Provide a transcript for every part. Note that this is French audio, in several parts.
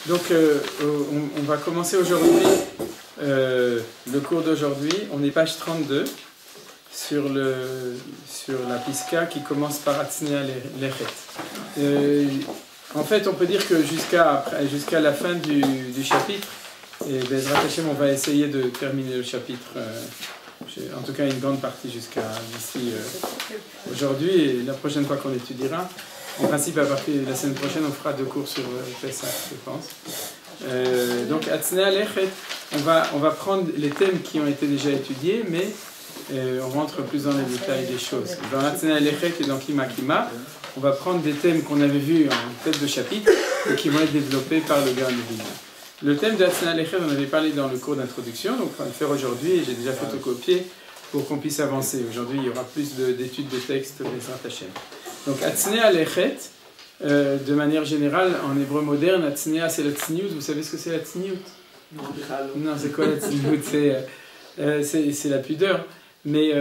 Donc, on va commencer aujourd'hui le cours d'aujourd'hui. On est page 32 sur la Piska qui commence par Atznea Lechet. En fait, on peut dire que jusqu'à la fin du chapitre, et Bezrat Hashem, on va essayer de terminer le chapitre, en tout cas une grande partie jusqu'à d'ici aujourd'hui, et la prochaine fois qu'on étudiera. En principe, à partir de la semaine prochaine, on fera 2 cours sur Pessah, je pense. Donc, Atznea Lechet, on va prendre les thèmes qui ont été déjà étudiés, mais on rentre plus dans les détails des choses. Dans Atznea Lechet et dans Kima Kima, on va prendre des thèmes qu'on avait vus en tête de chapitre et qui vont être développés par le Gaon de Vilna. Le thème de Atznea Lechet, on avait parlé dans le cours d'introduction, donc on va le faire aujourd'hui et j'ai déjà photocopié pour qu'on puisse avancer. Aujourd'hui, il y aura plus d'études de textes Bezrat Hashem. Donc, Atznea Lechet, de manière générale, en hébreu moderne, Atznea c'est la tzniut. Vous savez ce que c'est la tzniut? Non, c'est quoi la tzniut? C'est la pudeur. Mais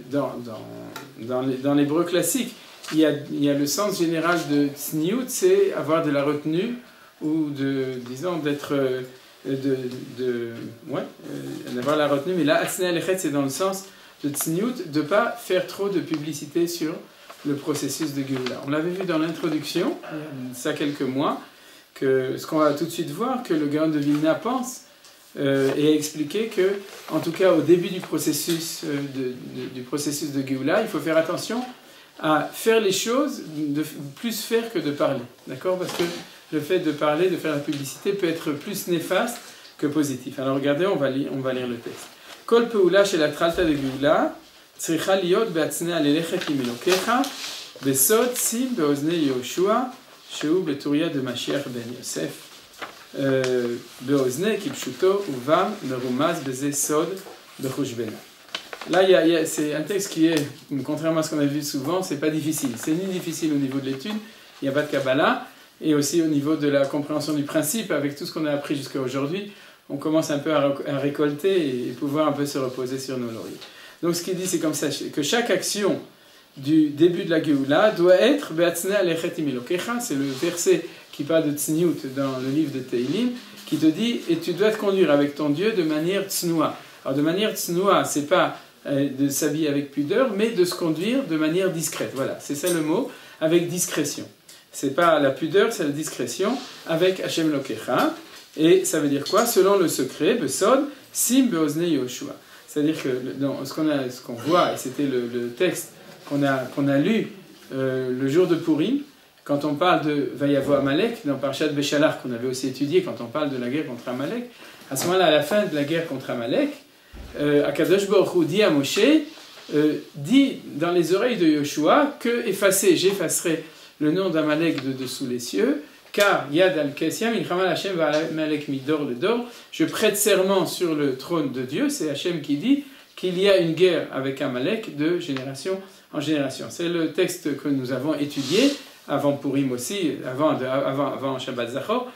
dans l'hébreu classique, il y a le sens général de tzniut, c'est avoir de la retenue ou disons, d'avoir la retenue. Mais là, Atznea Lechet, c'est dans le sens de tzniut, de ne pas faire trop de publicité sur le processus de Géoula. On l'avait vu dans l'introduction, il y a ça quelques mois, que ce qu'on va tout de suite voir, que le Gaon de Vilna pense et a expliqué que, en tout cas au début du processus de Géoula, il faut faire attention à faire les choses, de plus faire que de parler. D'accord? Parce que le fait de parler, de faire la publicité, peut être plus néfaste que positif. Alors regardez, on va lire le texte. Kol peula shel atralta de Géoula, צריכה להיות בהצנע ללכת עם אלוקיך, בסוד שים באוזני יהושע, שהוא בתוריה דמשיח בן יוסף, באוזני כפשוטו ובם מרומז בזה סוד בחושבנה. Là, c'est un texte qui est, contrairement à ce qu'on a vu souvent, c'est pas difficile. C'est ni difficile au niveau de l'étude, il n'y a pas de Kabbalah, et aussi au niveau de la compréhension du principe, avec tout ce qu'on a appris jusqu'à aujourd'hui, on commence un peu à récolter et pouvoir un peu se reposer sur nos lauriers. Donc ce qu'il dit, c'est comme ça, que chaque action du début de la Géoula doit être Be'atznea Lechet im Elokecha, c'est le verset qui parle de Tzniut dans le livre de Teilim, qui te dit, et tu dois te conduire avec ton Dieu de manière tsnoua. Alors de manière tsnoua, c'est pas de s'habiller avec pudeur, mais de se conduire de manière discrète. Voilà, c'est ça le mot, avec discrétion. C'est pas la pudeur, c'est la discrétion, avec Hashem Elokecha. Et ça veut dire quoi? Selon le secret, Besod, Sim Be'ozne Yoshua. C'est-à-dire que ce qu'on voit, et c'était le texte qu'on a lu le jour de Purim, quand on parle de Vayavo Amalek, dans Parshat Béchalar, qu'on avait aussi étudié, quand on parle de la guerre contre Amalek, à ce moment-là, à la fin de la guerre contre Amalek, Akadosh Baruch Hu dit à Moshe, dit dans les oreilles de Yoshua, que j'effacerai le nom d'Amalek de dessous les cieux, car Yad al-Kesiam, Ilchamal Hashem va Amalek midor le dor, je prête serment sur le trône de Dieu, c'est Hashem qui dit qu'il y a une guerre avec Amalek de génération en génération. C'est le texte que nous avons étudié, avant Purim aussi, avant Shabbat Zachor,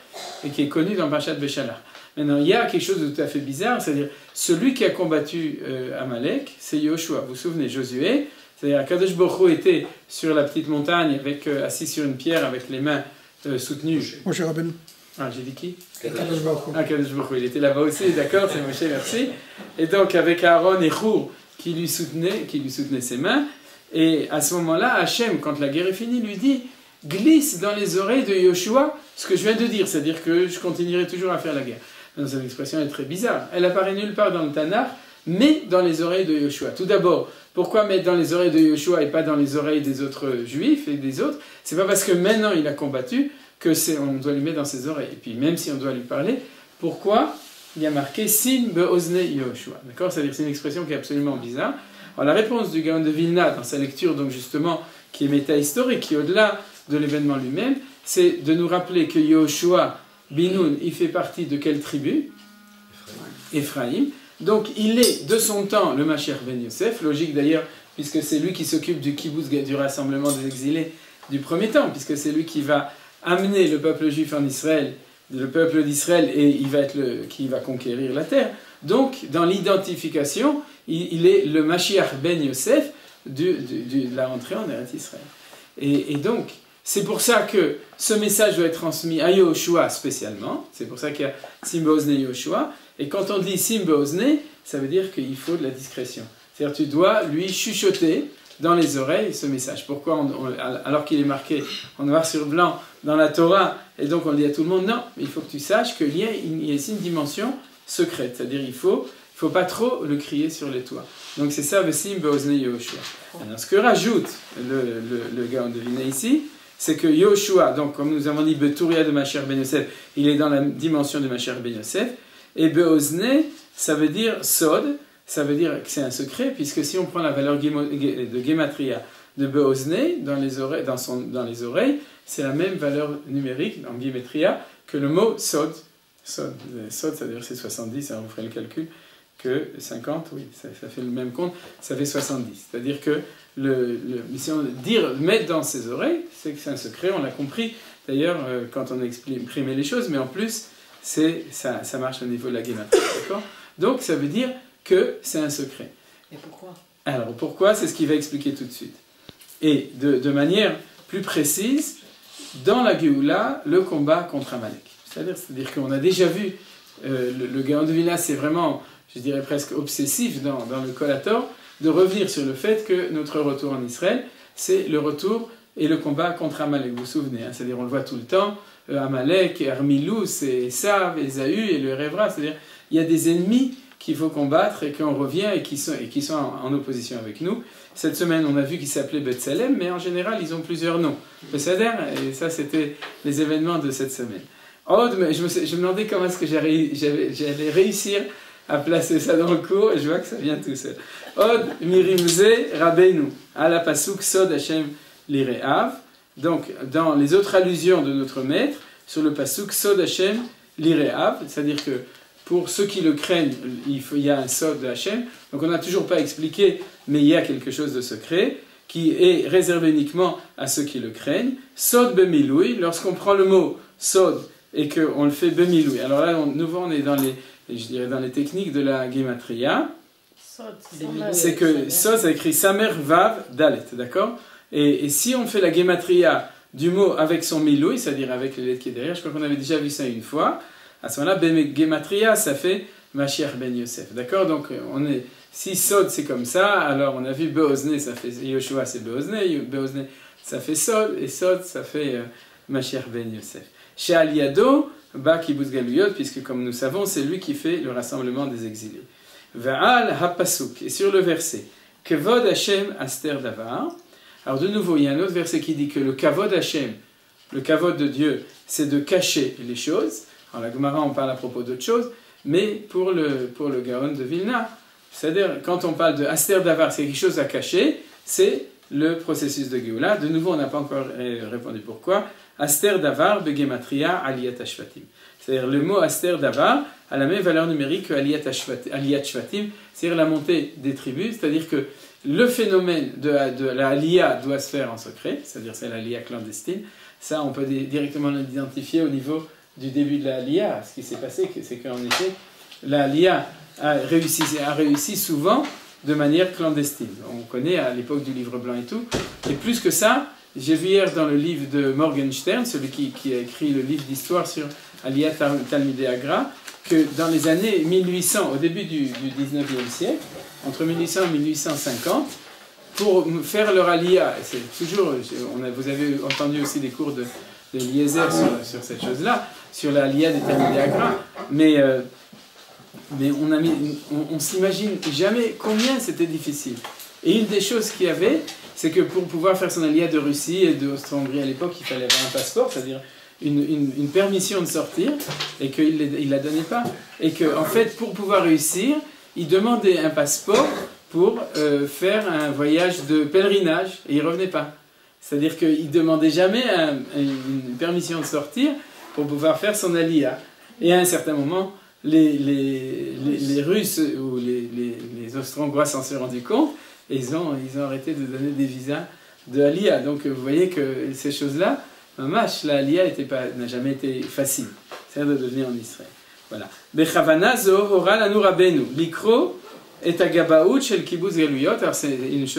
et qui est connu dans Parshat Béchalar. Maintenant, il y a quelque chose de tout à fait bizarre, c'est-à-dire, celui qui a combattu Amalek, c'est Yoshua. Vous vous souvenez, Josué, c'est-à-dire, Kadosh Baruch Hu était sur la petite montagne, assis sur une pierre, avec les mains soutenu. Moshe Rabbeinu. Ah, j'ai dit qui? Kadosh Baruch Hu. Ah, Kadosh Baruch Hu. Il était là-bas aussi, d'accord, c'est Moshe, merci. Et donc, avec Aaron et Hur qui lui soutenaient ses mains. Et à ce moment-là, Hachem, quand la guerre est finie, lui dit, glisse dans les oreilles de Yoshua ce que je viens de dire, c'est-à-dire que je continuerai toujours à faire la guerre. Donc, cette expression est très bizarre. Elle apparaît nulle part dans le Tanakh, mais dans les oreilles de Yoshua. Tout d'abord, pourquoi mettre dans les oreilles de Yoshua et pas dans les oreilles des autres juifs et des autres? C'est pas parce que maintenant il a combattu on doit lui mettre dans ses oreilles. Et puis même si on doit lui parler, pourquoi il y a marqué Sim be'ozne Yoshua? D'accord? C'est-à-dire c'est une expression qui est absolument bizarre. Alors la réponse du Gaon de Vilna dans sa lecture, donc justement, qui est métahistorique, qui est au-delà de l'événement lui-même, c'est de nous rappeler que Yoshua Binoun, il fait partie de quelle tribu? Ephraïm. Donc il est de son temps le Mashiach ben Yosef, logique d'ailleurs, puisque c'est lui qui s'occupe du kibbutz, du rassemblement des exilés du premier temps, puisque c'est lui qui va amener le peuple juif en Israël, le peuple d'Israël, et qui va conquérir la terre. Donc dans l'identification, il est le Mashiach ben Yosef de la rentrée en Eretz Israël. Et donc C'est pour ça que ce message doit être transmis à Yehoshua spécialement. C'est pour ça qu'il y a Simba Ozne Yehoshua. Et quand on dit Simba Ozne, ça veut dire qu'il faut de la discrétion. C'est-à-dire que tu dois lui chuchoter dans les oreilles ce message. Pourquoi alors qu'il est marqué en noir sur blanc dans la Torah, et donc on le dit à tout le monde, non, mais il faut que tu saches qu'il y a ici une dimension secrète. C'est-à-dire il faut pas trop le crier sur les toits. Donc c'est ça, Vesim Beozne Yehoshua. Alors ce que rajoute le Gaon de Vilna ici, c'est que Yehoshua, donc comme nous avons dit, Betouria de Mashiach Ben Yosef, il est dans la dimension de Mashiach Ben Yosef, et Beozne, ça veut dire Sod, ça veut dire que c'est un secret, puisque si on prend la valeur de Gematria de Beozne dans les oreilles, c'est la même valeur numérique en Gematria que le mot Sod. Sod, ça veut dire c'est 70, on ferait le calcul, que 50, oui, ça fait le même compte, ça fait 70. C'est-à-dire que si on mettre dans ses oreilles, c'est que c'est un secret, on l'a compris d'ailleurs quand on a exprimé les choses, mais en plus, ça marche au niveau de la Gematria, d'accord ? Donc ça veut dire que c'est un secret. Et pourquoi ? Alors pourquoi ? C'est ce qu'il va expliquer tout de suite. Et de manière plus précise, dans la Géoula, le combat contre Amalek. C'est-à-dire qu'on a déjà vu, le Gaon de Vilna, c'est vraiment, je dirais presque obsessif dans le Kolator, de revenir sur le fait que notre retour en Israël, c'est le retour et le combat contre Amalek. Vous vous souvenez, hein, c'est-à-dire on le voit tout le temps, Amalek, Hermilous, et Esav, Ésaü et le Révra, c'est-à-dire il y a des ennemis qu'il faut combattre et qu'on revient et qui sont en opposition avec nous. Cette semaine, on a vu qu'ils s'appelaient Betsalem, mais en général, ils ont plusieurs noms. Besader, et ça, c'était les événements de cette semaine. Je me demandais comment est-ce que j'allais réussir à placer ça dans le cours, et je vois que ça vient tout seul. Od mirimze rabbeinu, ala pasuk sod Hashem lireav. Donc, dans les autres allusions de notre maître, sur le pasuk sod Hashem lireav, c'est-à-dire que pour ceux qui le craignent, il y a un sod de Hashem. Donc on n'a toujours pas expliqué, mais il y a quelque chose de secret qui est réservé uniquement à ceux qui le craignent. Sod bemiloui, lorsqu'on prend le mot sod et qu'on le fait bemiloui. Alors là, nouveau, on est dans les techniques de la Gematria. C'est que sod, ça écrit samer vav dalet, d'accord ? Et si on fait la Gematria du mot avec son miloui, c'est-à-dire avec les lettres qui est derrière, je crois qu'on avait déjà vu ça une fois. À ce moment-là, Gematria, ça fait Mashiach Ben Yosef. D'accord ? Donc, si Sod, c'est comme ça, alors on a vu Beozne, ça fait Yehoshua, c'est Beozne, Beozne, ça fait Sod, et Sod, ça fait Mashiach Ben Yosef. Chez Aliado, Ba Kibbutz Galuyot, puisque comme nous savons, c'est lui qui fait le rassemblement des exilés. Va'al hapasuk, et sur le verset, Kevod Hashem Aster Davar. Alors, de nouveau, il y a un autre verset qui dit que le Kavod Hashem, le Kavod de Dieu, c'est de cacher les choses. Alors la Gemara, on parle à propos d'autre chose, mais pour le Gaon de Vilna, c'est-à-dire quand on parle de Aster Davar, c'est quelque chose à cacher, c'est le processus de Géoula. De nouveau, on n'a pas encore répondu pourquoi. Aster Davar begematria aliyat hashvatim. C'est-à-dire le mot Aster Davar a la même valeur numérique que aliyat shvatim, c'est-à-dire la montée des tribus, c'est-à-dire que le phénomène de la aliyah doit se faire en secret, c'est-à-dire c'est l'aliyah clandestine. Ça, on peut directement l'identifier au niveau du début de la Aliyah. Ce qui s'est passé, c'est qu'en effet, la Aliyah a réussi souvent de manière clandestine. On connaît à l'époque du livre blanc et tout. Et plus que ça, j'ai vu hier dans le livre de Morgenstern, celui qui a écrit le livre d'histoire sur Aliyah Talmidei Agra, que dans les années 1800, au début du 19e siècle, entre 1800 et 1850, pour faire leur Aliyah, c'est toujours, vous avez entendu aussi des cours de Eliezer sur cette chose-là, sur la Aliyah des Talmidei Agra, mais on s'imagine jamais combien c'était difficile. Et une des choses qu'il y avait, c'est que pour pouvoir faire son Aliyah de Russie et d'Austro-Hongrie à l'époque, il fallait avoir un passeport, c'est-à-dire une permission de sortir, et qu'il ne la donnait pas. Et qu'en fait, pour pouvoir réussir, il demandait un passeport pour faire un voyage de pèlerinage, et il ne revenait pas. C'est-à-dire qu'il ne demandait jamais une permission de sortir pour pouvoir faire son aliyah. Et à un certain moment, les Russes ou les Austro-Hongrois s'en sont rendus compte et ils ont arrêté de donner des visas de aliyah. Donc vous voyez que ces choses-là, la aliyah n'a jamais été facile. C'est-à-dire de devenir en Israël. Voilà. Bechavana zo hora lanu rabbeinu likro et agabaout shel kibbutz galuyot. Alors c'est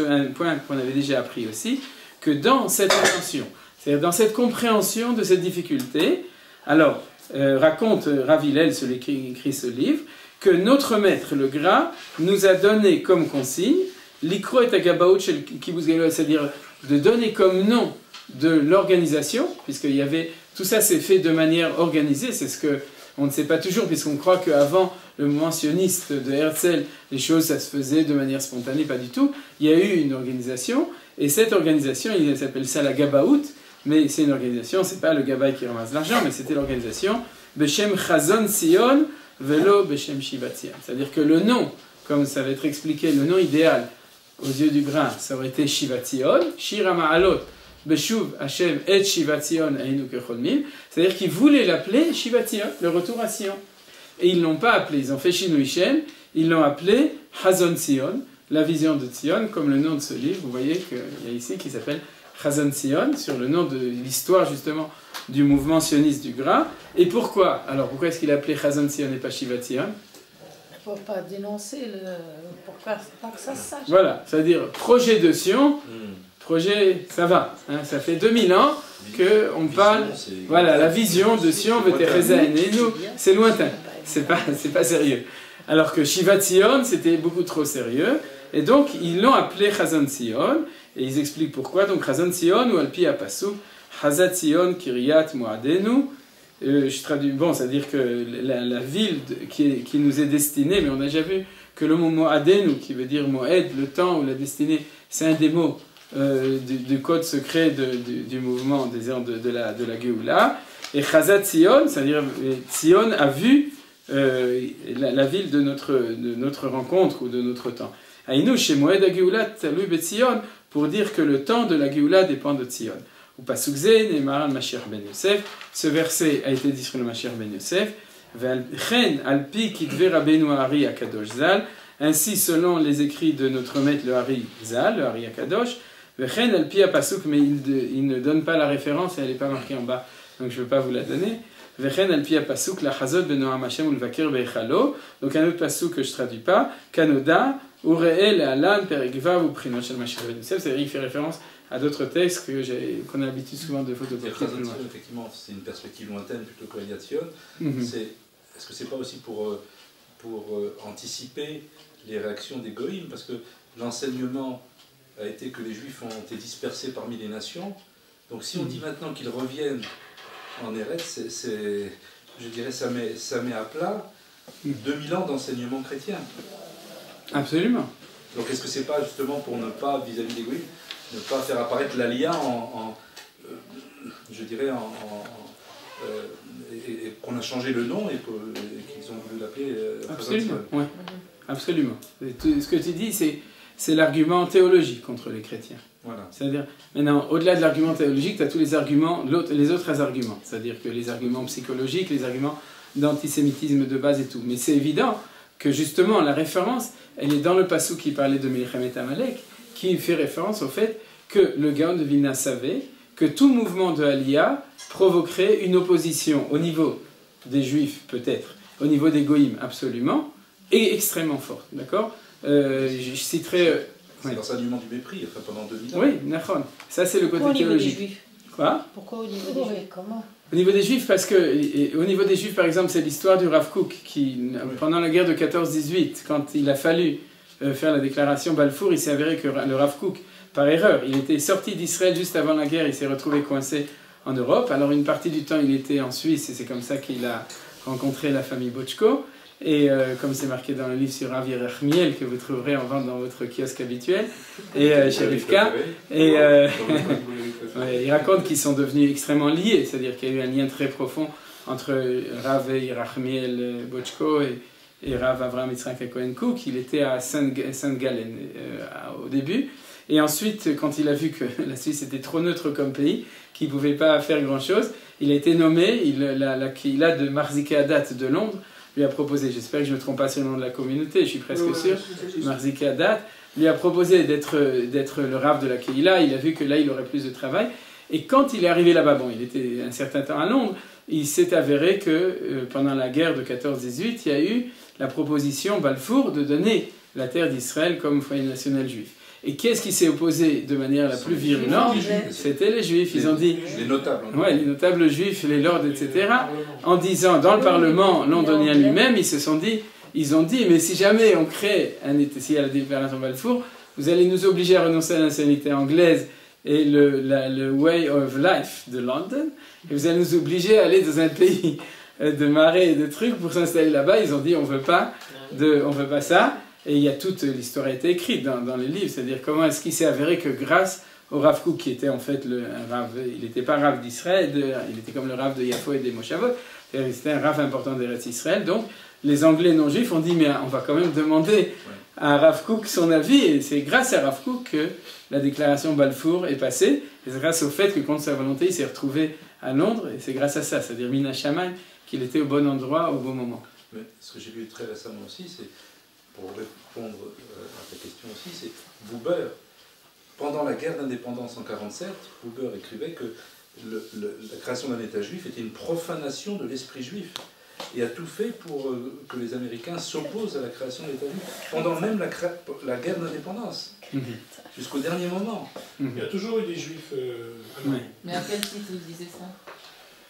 un point qu'on avait déjà appris aussi, que dans cette intention, C'est-à-dire dans cette compréhension de cette difficulté, alors raconte Rav Hillel, celui qui écrit ce livre, que notre maître, le Gra, nous a donné comme consigne l'ikro et agabaout shel kibbutz Galilot, c'est-à-dire de donner comme nom de l'organisation, puisqu'il y avait tout ça s'est fait de manière organisée, c'est ce que on ne sait pas toujours, puisqu'on croit qu'avant le mouvement sioniste de Herzl, les choses ça se faisait de manière spontanée, pas du tout. Il y a eu une organisation, et cette organisation, il s'appelle ça la Gabaout, mais c'est une organisation, c'est pas le Gabaï qui ramasse l'argent, mais c'était l'organisation Beshem Chazon Sion Velo Beshem Shivat Zion. C'est-à-dire que le nom, comme ça va être expliqué, le nom idéal aux yeux du grain, ça aurait été Shivat Zion, Shir HaMa'alot Beshuv Hashem et Shivat Zion Ainu Kechol Mil, c'est-à-dire qu'ils voulaient l'appeler Shivat Zion, le retour à Sion. Et ils ne l'ont pas appelé, ils ont fait Shinui Shem, ils l'ont appelé Chazon Sion, la vision de Sion, comme le nom de ce livre, vous voyez qu'il y a ici qui s'appelle Chazon Sion, sur le nom de l'histoire justement du mouvement sioniste du Gra. Et pourquoi? Alors pourquoi est-ce qu'il a appelé Chazon Sion et pas Shivat Sion? Il ne faut pas dénoncer pourquoi pas que ça se sache. Voilà, c'est-à-dire projet de Sion, projet, ça va, hein, ça fait 2000 ans qu'on parle, voilà, la vision de Sion, Vetereza et nous, c'est lointain, c'est pas sérieux. Alors que Shivat Sion, c'était beaucoup trop sérieux, et donc ils l'ont appelé Chazon Sion, et ils expliquent pourquoi. Donc Chazon Sion ou Alpi Apasuk, Chazat Sion Kiryat Moadenu. Je traduis, bon, c'est-à-dire que la ville qui nous est destinée, mais on a déjà vu que le mot Moadenu, qui veut dire Moed, le temps ou la destinée, c'est un des mots du code secret du mouvement de la Géoula. Et Chazat Sion, c'est-à-dire Sion a vu la ville de notre rencontre ou de notre temps. Aïnou, chez Moed HaGeoula, Talui Bet-Sion, pour dire que le temps de la Géoula dépend de Sion. Ou Pasuk Zé, Neymar Mashiach Ben Yosef. Ce verset a été dit sur le Mashiach Ben Yosef. Ve'alchen alpi kitve Rabbeinu Hari Akadosh Zal. Ainsi, selon les écrits de notre maître le Hari Zal, le Hari Akadosh. Ve'chen alpi apasuk, mais il ne donne pas la référence et elle n'est pas marquée en bas, donc je ne veux pas vous la donner. Vechen al pi pasuk la chazot benoam Hashem ulvakir beichalo. Donc un autre pasuk que je ne traduis pas. Kanoda ureel alan perigvav ou prinot shel Mashiach ben Yosef. C'est-à-dire il fait référence à d'autres textes qu'on a l'habitude souvent de photocopier. Effectivement, c'est une perspective lointaine plutôt que Eliation. Est-ce que c'est pas aussi pour anticiper les réactions des goïms, parce que l'enseignement a été que les Juifs ont été dispersés parmi les nations. Donc si on dit maintenant qu'ils reviennent en Eretz, je dirais ça met à plat 2000 ans d'enseignement chrétien. Absolument. Donc est-ce que c'est pas justement pour ne pas, vis-à-vis des goïms, ne pas faire apparaître l'Aliyah et qu'on a changé le nom et qu'ils ont voulu l'appeler Absolument, ouais. Absolument. Ce que tu dis, c'est l'argument théologique contre les chrétiens. Voilà. C'est-à-dire, maintenant, au-delà de l'argument théologique, tu as tous les arguments, les autres arguments. C'est-à-dire que les arguments psychologiques, les arguments d'antisémitisme de base et tout. Mais c'est évident que justement, la référence, elle est dans le passou qui parlait de Melchem et Amalek, qui fait référence au fait que le Gaon de Vilna savait que tout mouvement de Aliyah provoquerait une opposition au niveau des Juifs, peut-être, au niveau des Goïms, absolument, et extrêmement forte. D'accord ? Je citerai... C'est l'enseignement du mépris, enfin, pendant 2000 ans. Oui, Nachon. Ça, c'est le côté théologique. Au niveau des Juifs. Quoi ? Pourquoi au niveau des Juifs ? Comment ? Au niveau des Juifs, parce que, au niveau des Juifs, par exemple, c'est l'histoire du Rav Kook, qui, pendant la guerre de 14-18, quand il a fallu faire la déclaration Balfour, il s'est avéré que le Rav Kook, par erreur, il était sorti d'Israël juste avant la guerre, il s'est retrouvé coincé en Europe. Alors, une partie du temps, il était en Suisse, et c'est comme ça qu'il a rencontré la famille Bochko. Et comme c'est marqué dans le livre sur Rav Yerachmiel, que vous trouverez en vente dans votre kiosque habituel, et chez Rivka, et il raconte qu'ils sont devenus extrêmement liés, c'est-à-dire qu'il y a eu un lien très profond entre Rav Yerachmiel Bochko et Rav Avraham Yitzhak Cohen Kook. Il était à Saint-Gallen au début, et ensuite, quand il a vu que la Suisse était trop neutre comme pays, qu'il ne pouvait pas faire grand-chose, il a été nommé, la Kehila de Marzike Adat de Londres, lui a proposé, j'espère que je ne me trompe pas sur le nom de la communauté, je suis presque sûr, Marzike Adat, lui a proposé d'être le Rav de la Kehila. Il a vu que là, il aurait plus de travail. Et quand il est arrivé là-bas, bon, il était un certain temps à Londres, il s'est avéré que pendant la guerre de 14-18, il y a eu la proposition Balfour de donner la terre d'Israël comme foyer national juif. Et qu'est-ce qui s'est opposé de manière la plus virulente? C'était les Juifs. Ils ont dit, les notables. ouais, les notables juifs, les lords, etc., en disant, dans le Parlement londonien lui-même, ils ont dit, mais si jamais on crée un État, s'il y a la déclaration Balfour, vous allez nous obliger à renoncer à la nationalité anglaise et le way of life de London, et vous allez nous obliger à aller dans un pays de marais et de trucs pour s'installer là-bas. Ils ont dit, on veut pas ça, et toute l'histoire a été écrite dans les livres, c'est-à-dire comment est-ce qu'il s'est avéré que grâce au Rav Kook, qui était en fait un Rav, il n'était pas Rav d'Israël, il était comme le Rav de Yafo et des Moshavot, c'était un Rav important d'Eretz Israël, donc les Anglais non-juifs ont dit, mais on va quand même demander à Rav Kook son avis, et c'est grâce à Rav Kook que la déclaration Balfour est passée, et c'est grâce au fait que contre sa volonté, il s'est retrouvé à Londres, et c'est grâce à ça, c'est-à-dire Mina Shammai, qu'il était au bon endroit, au bon moment. Mais ce que j'ai lu très récemment aussi, c'est, pour répondre à ta question aussi, c'est Buber, pendant la guerre d'indépendance en 1947, Buber écrivait que la création d'un État juif était une profanation de l'esprit juif, et a tout fait pour que les Américains s'opposent à la création de l'État juif, pendant même la guerre d'indépendance, jusqu'au dernier moment. Il y a toujours eu des juifs allemands. Mais à quel titre il disait ça?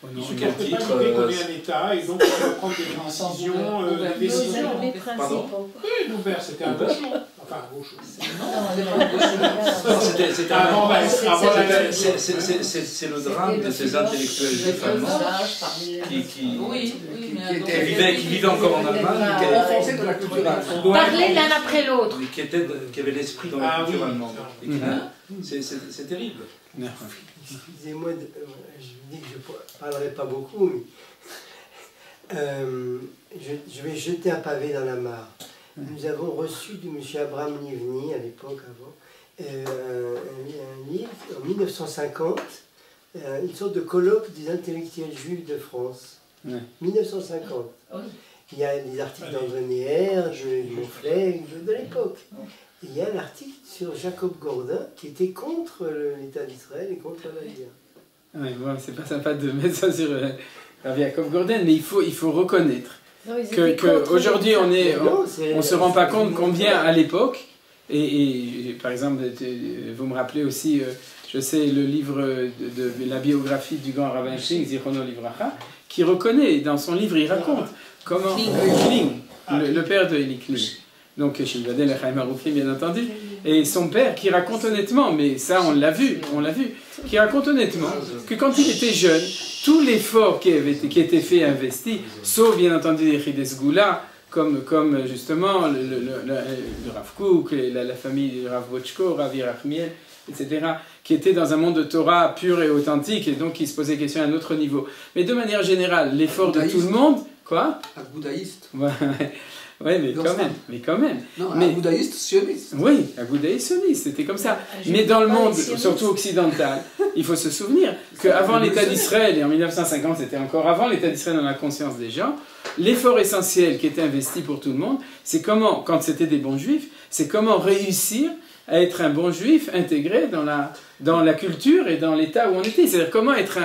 Ils ne supportaient pas l'idée qu'on ait un État, et donc on va prendre des décisions. Pardon? Oui, Boubert, c'était un gaucho. Enfin, un gaucho. C'était avant c'est le drame de ces intellectuels juifs allemands qui vivaient encore en Allemagne, Parler l'un après l'autre. qui avaient l'esprit dans la culture allemande. C'est terrible. Excusez-moi, je dis que je ne parlerai pas beaucoup, mais je vais jeter un pavé dans la mare. Nous avons reçu de M. Abraham Livni, à l'époque avant, un livre en 1950, une sorte de colloque des intellectuels juifs de France. 1950. Il y a des articles d'André Neher, de Montflet, de l'époque. Et il y a un article sur Jacob Gordin qui était contre l'État d'Israël et contre la guerre. Oui, bon, c'est pas sympa de mettre ça sur Rav Jacob Gordin, mais il faut reconnaître qu'aujourd'hui on ne se rend pas compte combien à l'époque, et par exemple, vous me rappelez aussi, je sais, le livre de la biographie du grand rabbin Schling, Zichrono Livracha, qui reconnaît, dans son livre, il raconte comment Kling, le père de Eli Kling, donc Shilvadel et Chaim Aroufim, bien entendu, et son père qui raconte honnêtement, mais ça on l'a vu, qui raconte honnêtement que quand il était jeune, tout l'effort qui était fait et investi, sauf bien entendu les Chides Goula, comme justement le Rav Kook, la famille de Rav Bochko, Rav Yerachmiel, etc., qui étaient dans un monde de Torah pur et authentique, et donc qui se posaient question à un autre niveau. Mais de manière générale, l'effort de tout le monde... Quoi? Un bouddhaïste. Oui, mais quand même. Non, un bouddhaïste sioniste. Oui, un bouddhaïste sioniste, c'était comme ça. Mais dans le monde, surtout occidental, il faut se souvenir qu'avant l'État d'Israël, et en 1950, c'était encore avant l'État d'Israël dans la conscience des gens, l'effort essentiel qui était investi pour tout le monde, c'est comment, quand c'était des bons juifs, c'est comment réussir à être un bon juif intégré dans la culture et dans l'État où on était. C'est-à-dire comment être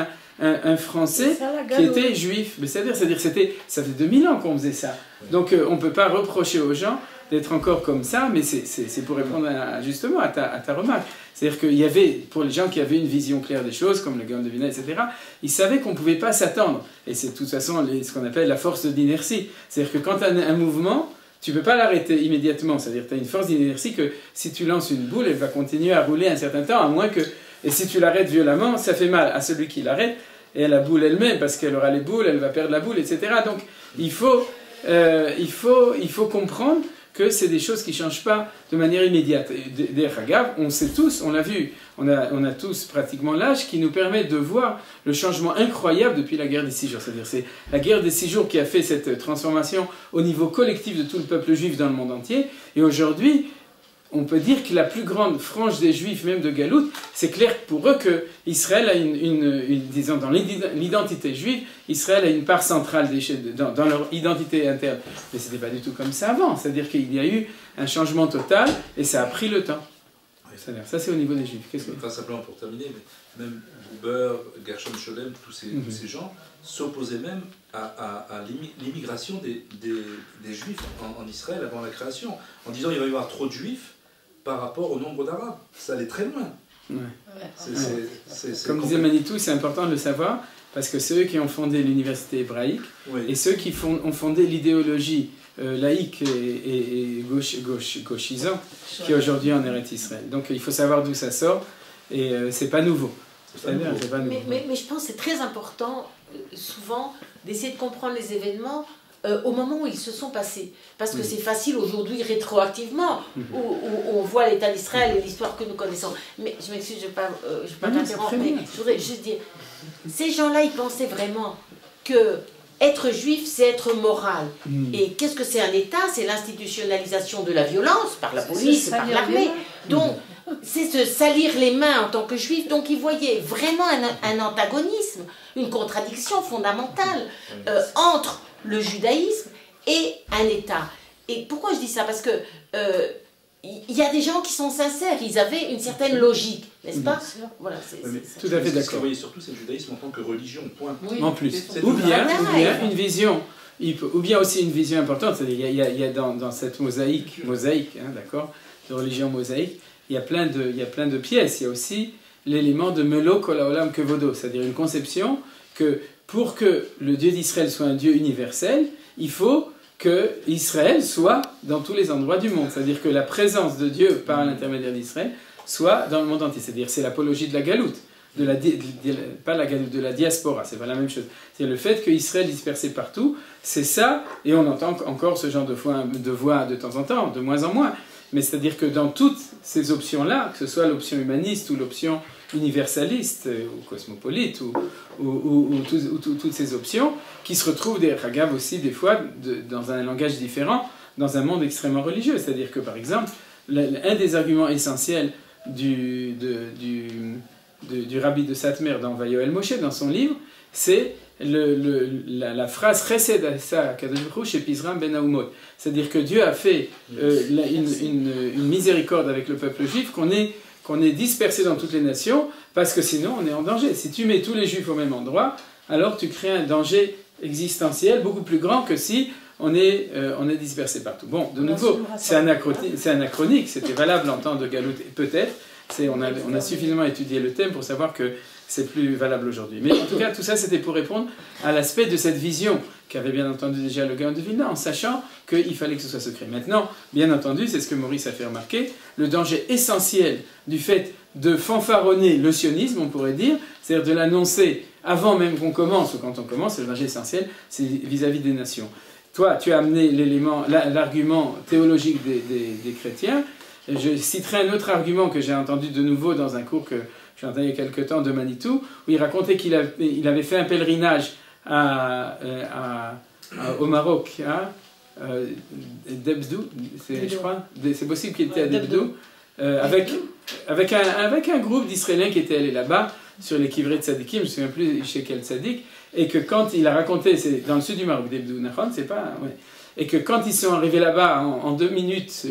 un Français qui était juif. C'est-à-dire ça fait 2000 ans qu'on faisait ça. Donc on ne peut pas reprocher aux gens d'être encore comme ça, mais c'est pour répondre justement à ta remarque. C'est-à-dire qu'il y avait, pour les gens qui avaient une vision claire des choses, comme le Gaon de Vilna, etc., ils savaient qu'on ne pouvait pas s'attendre. Et c'est de toute façon ce qu'on appelle la force d'inertie. C'est-à-dire que quand tu as un mouvement, tu ne peux pas l'arrêter immédiatement. C'est-à-dire que tu as une force d'inertie que si tu lances une boule, elle va continuer à rouler un certain temps, à moins que... Et si tu l'arrêtes violemment, ça fait mal à celui qui l'arrête et à la boule elle-même, parce qu'elle aura les boules, elle va perdre la boule, etc. Donc il faut comprendre que c'est des choses qui ne changent pas de manière immédiate. D'ailleurs, on sait tous, on l'a vu, on a tous pratiquement l'âge qui nous permet de voir le changement incroyable depuis la guerre des 6 jours. C'est-à-dire c'est la guerre des 6 jours qui a fait cette transformation au niveau collectif de tout le peuple juif dans le monde entier. Et aujourd'hui, on peut dire que la plus grande frange des Juifs, même de Galout, c'est clair pour eux que Israël a disons, dans l'identité juive, Israël a une part centrale dans leur identité interne. Mais ce n'était pas du tout comme ça avant. C'est-à-dire qu'il y a eu un changement total et ça a pris le temps. Ça, c'est au niveau des Juifs. Enfin, simplement pour terminer, mais même Buber, Gershom Scholem, tous ces gens s'opposaient même à l'immigration des Juifs en Israël avant la création, en disant qu'il va y avoir trop de Juifs, par rapport au nombre d'Arabes. Ça allait très loin. Comme disait Manitou, c'est important de le savoir, parce que c'est eux qui ont fondé l'université hébraïque, et ceux qui ont fondé l'idéologie laïque et gauchisante qui est aujourd'hui en Eretz Israël. Donc il faut savoir d'où ça sort, et c'est pas nouveau. Mais je pense que c'est très important, souvent, d'essayer de comprendre les événements au moment où ils se sont passés. Parce que c'est facile aujourd'hui, rétroactivement, où on voit l'État d'Israël et l'histoire que nous connaissons. Mais je m'excuse, je ne vais pas t'interrompre, mais je voudrais juste dire, ces gens-là, ils pensaient vraiment que être juif, c'est être moral. Et qu'est-ce que c'est un État? C'est l'institutionnalisation de la violence par la police, par l'armée. Donc, c'est se salir les mains en tant que juif. Donc, ils voyaient vraiment un antagonisme, une contradiction fondamentale entre le judaïsme et un État. Et pourquoi je dis ça? Parce que il y a des gens qui sont sincères, ils avaient une certaine logique, n'est-ce pas? Voilà, tout à fait d'accord. Ce qu'ils voyaient surtout, c'est le judaïsme en tant que religion, point. Oui, en plus. Ou bien une vision, ou bien aussi une vision importante, c'est-à-dire il y a dans cette mosaïque, hein, d'accord, de religion mosaïque, il y a plein de pièces. Il y a aussi l'élément de Melo Kol Haolam Kevodo, c'est-à-dire une conception que pour que le Dieu d'Israël soit un Dieu universel, il faut que Israël soit dans tous les endroits du monde. C'est-à-dire que la présence de Dieu par l'intermédiaire d'Israël soit dans le monde entier. C'est-à-dire c'est l'apologie de la galoute, pas la galoute, de la diaspora, c'est pas la même chose. C'est le fait qu'Israël est dispersé partout, c'est ça, et on entend encore ce genre de voix de temps en temps, de moins en moins. Mais c'est-à-dire que dans toutes ces options-là, que ce soit l'option humaniste ou l'option universaliste ou cosmopolite ou toutes ces options qui se retrouvent des Haggav aussi des fois dans un langage différent, dans un monde extrêmement religieux. C'est-à-dire que par exemple, un des arguments essentiels du rabbi de Satmer dans Vayoel Moshe, dans son livre, c'est la phrase Chesed Asa Kadosh Baruch Hu Shepizram Ben Haumot. C'est-à-dire que Dieu a fait une miséricorde avec le peuple juif qu'on est dispersé dans toutes les nations, parce que sinon on est en danger. Si tu mets tous les juifs au même endroit, alors tu crées un danger existentiel beaucoup plus grand que si on est dispersé partout. Bon, de nouveau, c'est anachronique, c'était valable en temps de Galout, peut-être. On a suffisamment étudié le thème pour savoir que c'est plus valable aujourd'hui. Mais en tout cas, tout ça, c'était pour répondre à l'aspect de cette vision qu'avait bien entendu déjà le Gaon de Vilna, en sachant qu'il fallait que ce soit secret. Maintenant, bien entendu, c'est ce que Maurice a fait remarquer, le danger essentiel du fait de fanfaronner le sionisme, on pourrait dire, c'est-à-dire de l'annoncer avant même qu'on commence, ou quand on commence, c'est le danger essentiel, c'est vis-à-vis des nations. Toi, tu as amené l'argument théologique des chrétiens. Je citerai un autre argument que j'ai entendu de nouveau dans un cours que j'ai entendu il y a quelque temps de Manitou, où il racontait qu'il avait fait un pèlerinage au Maroc, à Debdou, je crois, c'est possible qu'il était à Debdou, avec un groupe d'Israéliens qui étaient allés là-bas, sur les kivrés de Tzadikim, je ne me souviens plus chez quel Tzadik, et que quand il a raconté, c'est dans le sud du Maroc, Debdou, c'est pas... Ouais, et que quand ils sont arrivés là-bas, en 2 minutes,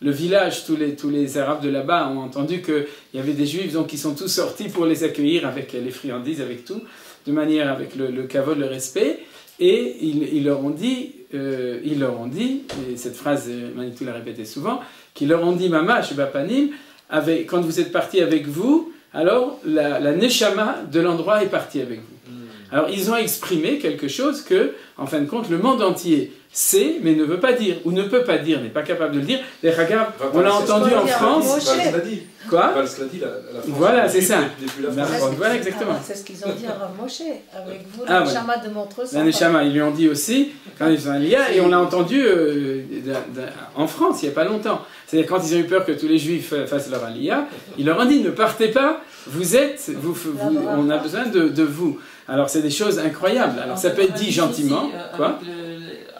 le village, tous les Arabes de là-bas ont entendu qu'il y avait des Juifs donc, qui sont tous sortis pour les accueillir avec les friandises, avec tout, de manière avec le kavod, le respect, et ils leur ont dit, et cette phrase, Manitou l'a répétée souvent, qu'ils leur ont dit, Mama, chez Bapanim, quand vous êtes partis avec vous, alors la neshama de l'endroit est partie avec vous. Alors ils ont exprimé quelque chose que, en fin de compte, le monde entier sait, mais ne veut pas dire, ou ne peut pas dire, n'est pas capable de le dire. Les Haggav, on l'a entendu en France. Quoi? Voilà, c'est ça. Voilà, exactement. C'est ce qu'ils ont dit à Rav Moshe, avec vous, la Neshama de Montreson. La Neshama, ils lui ont dit aussi, quand ils sont allés, et on l'a entendu en France, il n'y a pas longtemps. C'est-à-dire quand ils ont eu peur que tous les Juifs fassent leur aliyah, ils leur ont dit, ne partez pas, on a besoin de vous. Alors c'est des choses incroyables. Alors ça peut être dit gentiment. Aussi, quoi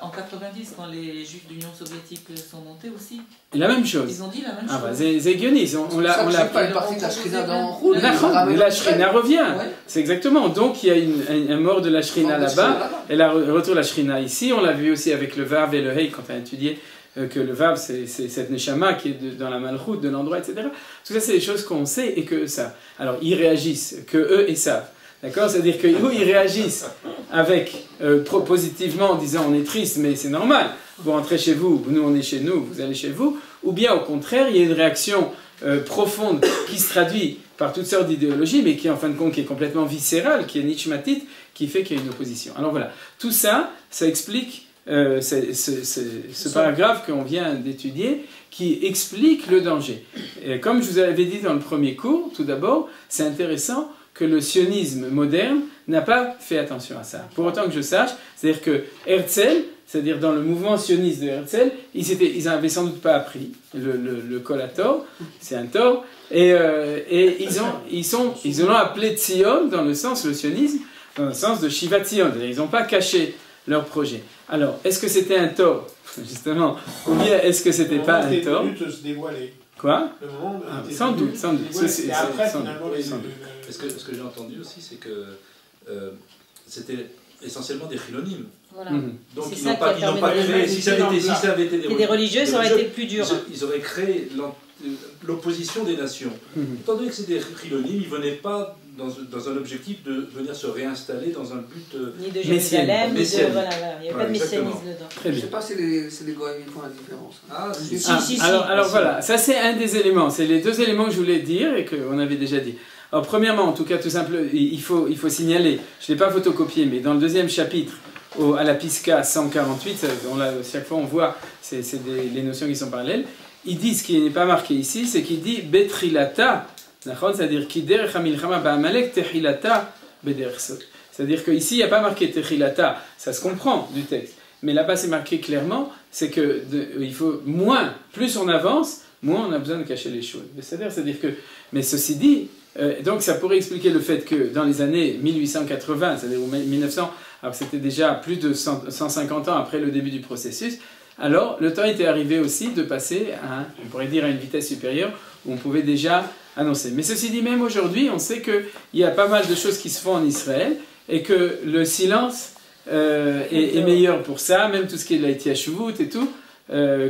en 90, quand les Juifs de l'Union soviétique sont montés aussi. La même chose. Ils ont dit la même chose. Ah bah c'est guionis. On l'a pas une partie de la Shrina dans roule. La Shrina revient. Ouais. C'est exactement. Donc il y a un mort de la Shrina là-bas. Et la retour de la Shrina ici. On l'a vu aussi avec le Vav et le Hey quand on a étudié que le Vav c'est cette Neshama qui est dans la Malchut de l'endroit, etc. Tout ça c'est des choses qu'on sait et que ça. Alors ils réagissent, que eux ils savent. D'accord? C'est-à-dire qu'ils réagissent avec positivement en disant on est triste mais c'est normal, vous rentrez chez vous, nous on est chez nous, vous allez chez vous, ou bien au contraire, il y a une réaction profonde qui se traduit par toutes sortes d'idéologies, mais qui en fin de compte qui est complètement viscérale, qui est nishmatite, qui fait qu'il y a une opposition. Alors voilà, tout ça, ça explique ce paragraphe qu'on vient d'étudier, qui explique le danger. Et comme je vous avais dit dans le premier cours, tout d'abord, c'est intéressant que le sionisme moderne n'a pas fait attention à ça. Pour autant que je sache, c'est-à-dire que Herzl, c'est-à-dire dans le mouvement sioniste de Herzl, ils n'avaient sans doute pas appris le col à tort, c'est un tort, et ils l'ont appelé Tzion dans le sens, le sionisme, dans le sens de Shiva Tzion, ils n'ont pas caché leur projet. Alors, est-ce que c'était un tort, justement, ou bien est-ce que c'était pas un tort? Quoi? Sans doute, sans doute. Ce que j'ai entendu aussi, c'est que c'était essentiellement des chilonimes. Voilà. Donc ils n'ont pas créé. Si ça avait été des religieux, ça aurait été plus dur. Ils auraient créé l'opposition des nations. Étant donné que c'est des chilonimes, ils ne venaient pas dans un objectif de venir se réinstaller dans un but ni de Jérusalem, ni de... Voilà, il n'y a pas de messianisme dedans. Je ne sais pas si les goïms font la différence. Alors voilà, ça c'est un des éléments, c'est les deux éléments que je voulais dire et qu'on avait déjà dit. Alors premièrement, en tout cas, tout simple, il faut signaler, je ne l'ai pas photocopié, mais dans le deuxième chapitre, à la Pisca 148, chaque fois on voit, c'est les notions qui sont parallèles, il dit, ce qui n'est pas marqué ici, c'est qu'il dit « Betrilata », c'est-à-dire « Kiderech hamilchama ba'amalek tehilata bederech sod ». C'est-à-dire qu'ici, il n'y a pas marqué tehilata, ça se comprend du texte, mais là-bas c'est marqué clairement, c'est que il faut plus on avance, moins on a besoin de cacher les choses. C'est-à-dire que, mais ceci dit, donc ça pourrait expliquer le fait que dans les années 1880, c'est-à-dire 1900, alors c'était déjà plus de 150 ans après le début du processus, alors le temps était arrivé aussi de passer on pourrait dire à une vitesse supérieure où on pouvait déjà annoncer. Mais ceci dit, même aujourd'hui, on sait qu'il y a pas mal de choses qui se font en Israël et que le silence est meilleur pour ça, même tout ce qui est de la Yashuvut et tout,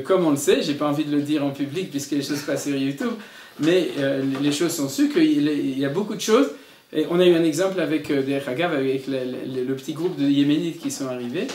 comme on le sait, j'ai pas envie de le dire en public puisque les choses passent sur YouTube, mais les choses sont sues qu'il y a beaucoup de choses. Et on a eu un exemple avec le petit groupe de Yéménites qui sont arrivés,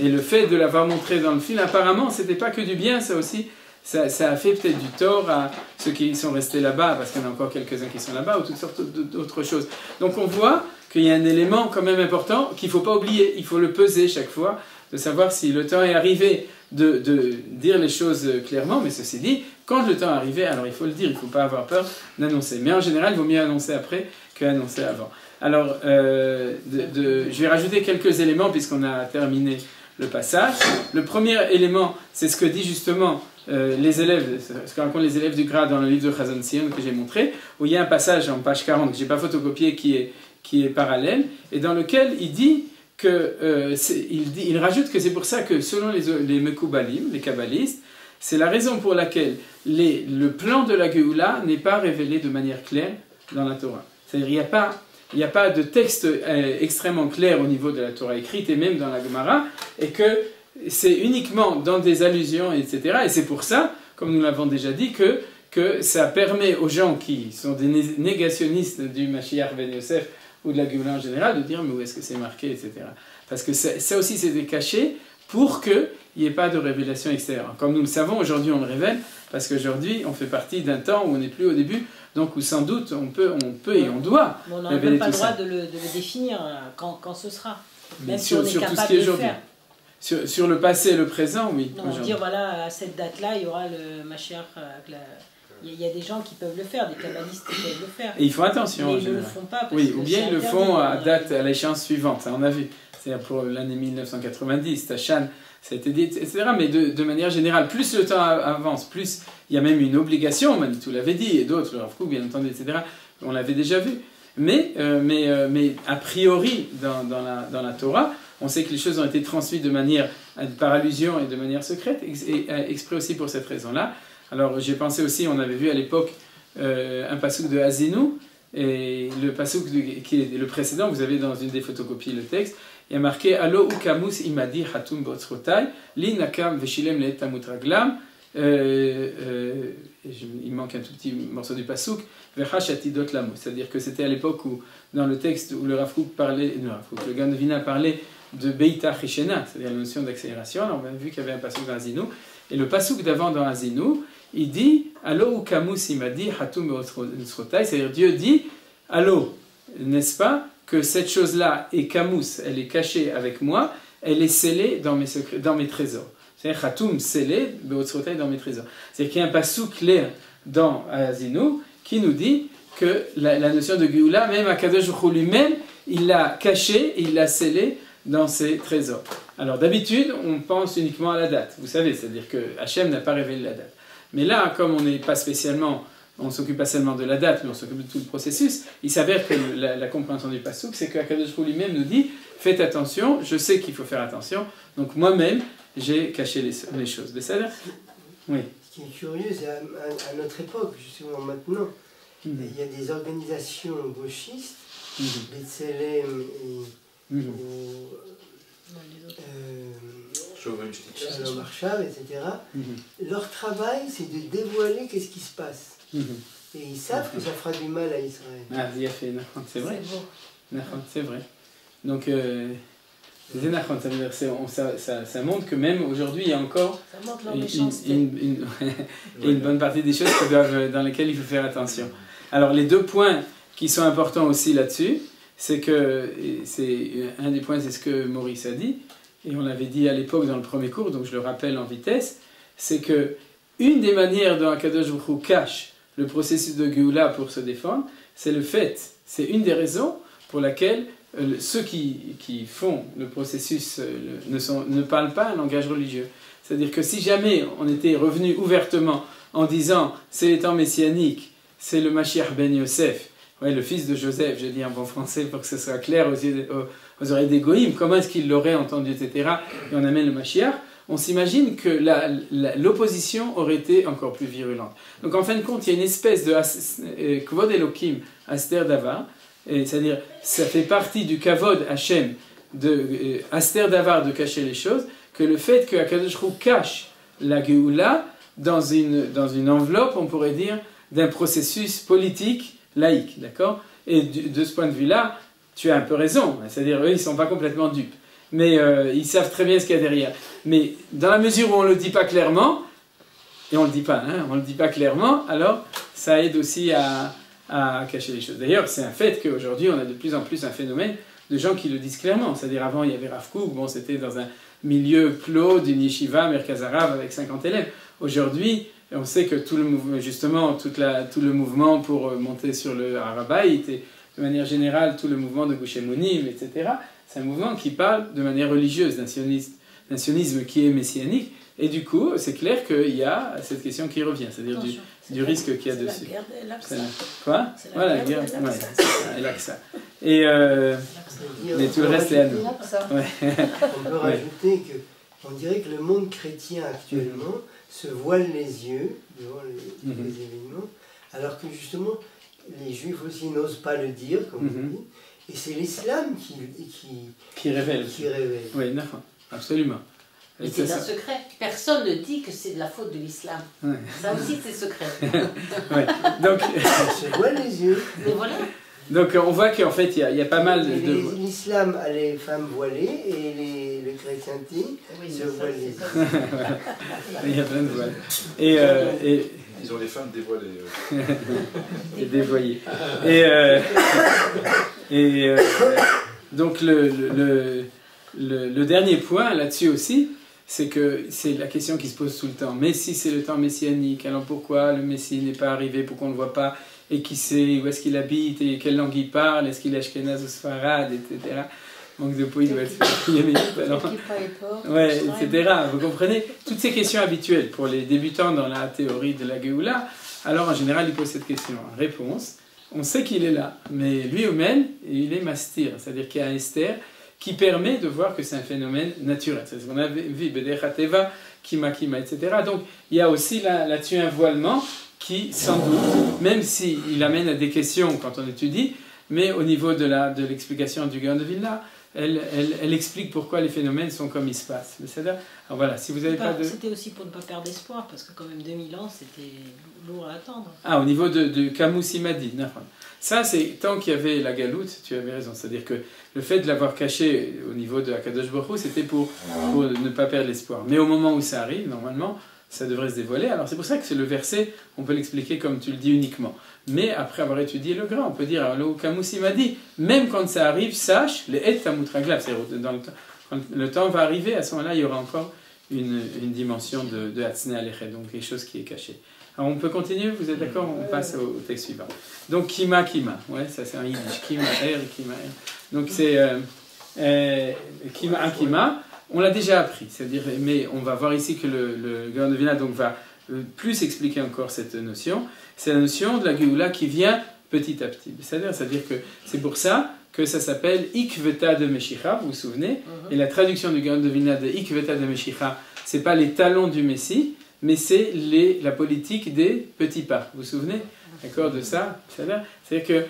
et le fait de l'avoir montré dans le film, apparemment, c'était pas que du bien, ça aussi, ça a fait peut-être du tort à ceux qui sont restés là-bas, parce qu'il y en a encore quelques-uns qui sont là-bas, ou toutes sortes d'autres choses. Donc on voit qu'il y a un élément quand même important qu'il ne faut pas oublier, il faut le peser chaque fois, de savoir si le temps est arrivé de dire les choses clairement, mais ceci dit, quand le temps est arrivé, alors il faut le dire, il ne faut pas avoir peur d'annoncer. Mais en général, il vaut mieux annoncer après qu'annoncer avant. Alors, je vais rajouter quelques éléments puisqu'on a terminé le passage. Le premier élément, c'est ce que dit justement les élèves, ce que racontent les élèves du grade dans le livre de Chazon Sion que j'ai montré, où il y a un passage en page 40 que je n'ai pas photocopié qui est parallèle, et dans lequel il dit il rajoute que c'est pour ça que selon les Mekoubalim, les kabbalistes, c'est la raison pour laquelle le plan de la Géoula n'est pas révélé de manière claire dans la Torah. C'est-à-dire il n'y a pas de texte extrêmement clair au niveau de la Torah écrite et même dans la Gemara, et que c'est uniquement dans des allusions, etc. Et c'est pour ça, comme nous l'avons déjà dit, que ça permet aux gens qui sont des négationnistes du Mashiach ben Yosef ou de la Géoula en général de dire mais où est-ce que c'est marqué, etc. Parce que ça aussi c'était caché pour qu'il n'y ait pas de révélation extérieure. Comme nous le savons, aujourd'hui on le révèle, parce qu'aujourd'hui on fait partie d'un temps où on n'est plus au début, donc où sans doute on peut et on doit on n'a révéler même pas le tout droit ça. de le définir quand ce sera, Mais même si on est sur tout ce capable qui est de le aujourd'hui. faire. Sur le passé et le présent, oui. Non, dire voilà, à cette date-là, il y aura le Mashiach. Il y a des gens qui peuvent le faire, des kabbalistes qui peuvent le faire. Et ils font attention mais en ils ne le général. font pas. Parce Oui, que ou bien c'est ils le interdit, font à l'échéance suivante, ça on a vu. C'est-à-dire pour l'année 1990, Tachan, ça a été dit, etc. Mais de manière générale, plus le temps avance, plus il y a même une obligation, Manitou l'avait dit, et d'autres, le Rav Kook, bien entendu, etc. On l'avait déjà vu. Mais a priori, dans la Torah, on sait que les choses ont été transmises de manière, par allusion et de manière secrète, et exprès aussi pour cette raison-là. Alors j'ai pensé aussi, on avait vu à l'époque un passouk de Hazinu, et le passouk qui est le précédent, vous avez dans une des photocopies le texte, il y a marqué Allo ukamus imadi hatum botzrotai, li nakam veshilem le tamut raglam. Il manque un tout petit morceau du passouk, vechashatidot lamu. C'est-à-dire que c'était à l'époque où, dans le texte où le Rav Kook parlait, le Gandovina parlait de Beita Chishena, c'est-à-dire la notion d'accélération. Alors on a vu qu'il y avait un passouk dans Hazinu, Et le pasouk d'avant dans Azinu, il dit Allo ou kamus imadi hatum beotzrotai, c'est-à-dire Dieu dit Allo, n'est-ce pas, que cette chose-là est kamus, elle est cachée avec moi, elle est scellée dans mes secrets, dans mes trésors. C'est-à-dire hatum scellé beotzrotai dans mes trésors. C'est-à-dire qu'il y a un pasouk clair dans Azinu qui nous dit que la notion de Géoula, même Akadosh Baruch Hu lui-même, il l'a cachée, il l'a scellée dans ses trésors. Alors d'habitude, on pense uniquement à la date, vous savez, c'est-à-dire que Hachem n'a pas révélé la date. Mais là, comme on n'est pas spécialement, on ne s'occupe pas seulement de la date, mais on s'occupe de tout le processus, il s'avère que la compréhension du pasouk, c'est qu'Akadosh Baruch Hu lui-même nous dit « Faites attention, je sais qu'il faut faire attention, donc moi-même, j'ai caché les choses. » Mais ça, oui. Ce qui est curieux, c'est à notre époque, justement maintenant, il y a des organisations gauchistes, B'Tselem et Shalom Marshall, etc. Leur travail, c'est de dévoiler qu'est-ce qui se passe. Et ils savent que ça fera du mal à Israël. Ah, c'est vrai. C'est vrai. Donc, ça montre que même aujourd'hui, il y a encore une bonne partie des choses dans lesquelles il faut faire attention. Alors, les deux points qui sont importants aussi là-dessus, c'est que, un des points, c'est ce que Maurice a dit, et on l'avait dit à l'époque dans le premier cours, donc je le rappelle en vitesse, c'est que une des manières dont Akadosh Baruch Hu cache le processus de Géoula pour se défendre, c'est le fait, c'est une des raisons pour laquelle ceux qui font le processus ne parlent pas un langage religieux. C'est-à-dire que si jamais on était revenu ouvertement en disant c'est les temps messianiques, c'est le Mashiach ben Yosef, ouais, le fils de Joseph, je dis en bon français pour que ce soit clair aux oreilles des goïms, comment est-ce qu'ils l'auraient entendu, etc. Et on amène le Mashiach, on s'imagine que l'opposition aurait été encore plus virulente. Donc en fin de compte, il y a une espèce de Kvod Elokim, Aster Davar, c'est-à-dire ça fait partie du Kavod Hashem, de Aster Davar, de cacher les choses, que le fait que Akadosh Baruch Hu cache la Géoula dans une enveloppe, on pourrait dire, d'un processus politique laïque, d'accord? Et de ce point de vue-là, tu as un peu raison, c'est-à-dire eux, ils ne sont pas complètement dupes, mais ils savent très bien ce qu'il y a derrière. Mais dans la mesure où on ne le dit pas clairement, et on ne le dit pas, on le dit pas clairement, alors ça aide aussi à cacher les choses. D'ailleurs, c'est un fait qu'aujourd'hui, on a de plus en plus un phénomène de gens qui le disent clairement, c'est-à-dire avant, il y avait Rav Kook, bon, c'était dans un milieu clos d'une yeshiva, Merkaz Harav, avec 50 élèves. Aujourd'hui, on sait que tout le mouvement, justement, tout le mouvement pour monter sur le Harabaït, et de manière générale, tout le mouvement de Gush Emunim, etc., c'est un mouvement qui parle de manière religieuse, d'un sionisme qui est messianique, et du coup, c'est clair qu'il y a cette question qui revient, c'est-à-dire du risque qu'il y a dessus. C'est la guerre d'El-Aqsa. Quoi? Voilà, la guerre d'El-Aqsa. Et mais tout le reste est à nous. Ouais. On peut rajouter qu'on dirait que le monde chrétien actuellement se voile les yeux devant les événements, alors que justement, les juifs aussi n'osent pas le dire, comme on dit, et c'est l'islam qui révèle. Oui, non, absolument. Mais c'est un secret. Personne ne dit que c'est de la faute de l'islam. Ouais. Ça aussi, c'est secret. Ouais. Donc, on se voile les yeux. Mais voilà. Donc on voit qu'en fait, il y a pas mal de... L'islam a les femmes voilées et le chrétienté se voile les yeux. Il y a plein de voiles. Ils ont les femmes dévoilées. Et dévoyées. Donc le dernier point là-dessus aussi, c'est que c'est la question qui se pose tout le temps. Mais si c'est le temps messianique, alors pourquoi le Messie n'est pas arrivé, pourquoi on ne le voit pas? Et qui sait où est-ce qu'il habite, et quelle langue il parle, est-ce qu'il est ashkénaze ou sfarad, etc. Manque de peau, il doit être yéménite, alors... Ouais, etc. Vous comprenez? Toutes ces questions habituelles pour les débutants dans la théorie de la Géoula, alors en général, ils posent cette question. Réponse, on sait qu'il est là, mais lui-même, il est mastir, c'est-à-dire qu'il y a un Esther qui permet de voir que c'est un phénomène naturel. C'est ce qu'on a vu, Bedechateva, Kima, etc. Donc, il y a aussi là-dessus un voilement qui, sans doute, même s'il amène à des questions quand on étudie, mais au niveau de l'explication du Gaon de Vilna, elle explique pourquoi les phénomènes sont comme ils se passent. Alors voilà, si vous n'avez pas de... C'était aussi pour ne pas perdre espoir, parce que quand même 2000 ans, c'était lourd à attendre. Ah, au niveau de Camus Imadi, ça c'est, tant qu'il y avait la galoute, tu avais raison, c'est-à-dire que le fait de l'avoir caché au niveau de Akadosh Baruch Hu, c'était pour ne pas perdre l'espoir. Mais au moment où ça arrive, normalement, ça devrait se dévoiler. Alors c'est pour ça que c'est le verset, on peut l'expliquer comme tu le dis uniquement. Mais après avoir étudié le Gra, on peut dire, le Camus il m'a dit, même quand ça arrive, sache, les et tamutraglav, c'est-à-dire quand le temps va arriver, à ce moment-là, il y aura encore une dimension de Hatzne Alechet, donc quelque chose qui est caché. Alors on peut continuer, vous êtes d'accord? On passe au texte suivant. Donc Kima, ouais, ça c'est un yiddish, Kima Er, Kima Er. Donc c'est Kima, on l'a déjà appris, c'est-à-dire, mais on va voir ici que le Gaon de Vilna donc va plus expliquer encore cette notion. C'est la notion de la Géoula qui vient petit à petit. C'est-à-dire que c'est pour ça que ça s'appelle Ikveta de Meshicha, vous vous souvenez? Et la traduction du Gaon de Vilna de Ikveta de Meshicha, c'est pas les talons du Messie, mais c'est la politique des petits pas. Vous vous souvenez, d'accord, de ça? C'est-à-dire que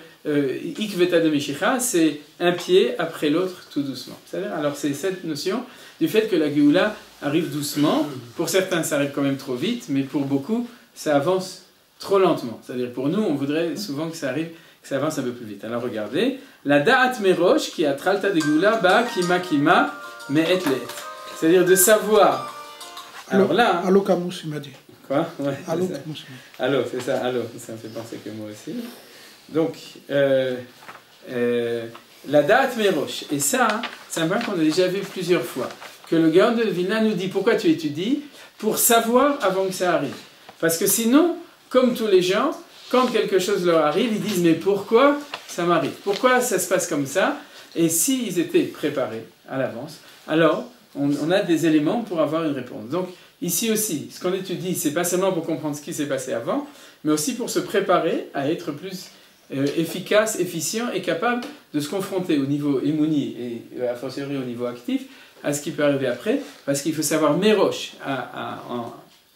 Ikveta de Meshicha, c'est un pied après l'autre, tout doucement. Alors c'est cette notion du fait que la Géoula arrive doucement. Pour certains, ça arrive quand même trop vite, mais pour beaucoup, ça avance trop lentement. C'est-à-dire pour nous, on voudrait souvent que ça arrive, que ça avance un peu plus vite. Alors regardez, la Da'at Merosh qui a Tralta de Géoula, Ba Kima, mais et le. C'est-à-dire de savoir. Alors là. Allo Camus, il m'a dit. Quoi? Ouais, Allo Camus. Allo, c'est ça, allo. Ça me fait penser que moi aussi. Donc, la Da'at Merosh. Et ça, c'est un point qu'on a déjà vu plusieurs fois. Que le Gaon de Vilna nous dit pourquoi tu étudies? Pour savoir avant que ça arrive. Parce que sinon, comme tous les gens, quand quelque chose leur arrive, ils disent mais pourquoi ça m'arrive? Pourquoi ça se passe comme ça? Et s'ils étaient préparés à l'avance, alors on a des éléments pour avoir une réponse. Donc ici aussi, ce qu'on étudie, c'est pas seulement pour comprendre ce qui s'est passé avant, mais aussi pour se préparer à être plus efficace, efficient et capable de se confronter au niveau émouni et a fortiori au niveau actif à ce qui peut arriver après, parce qu'il faut savoir méroche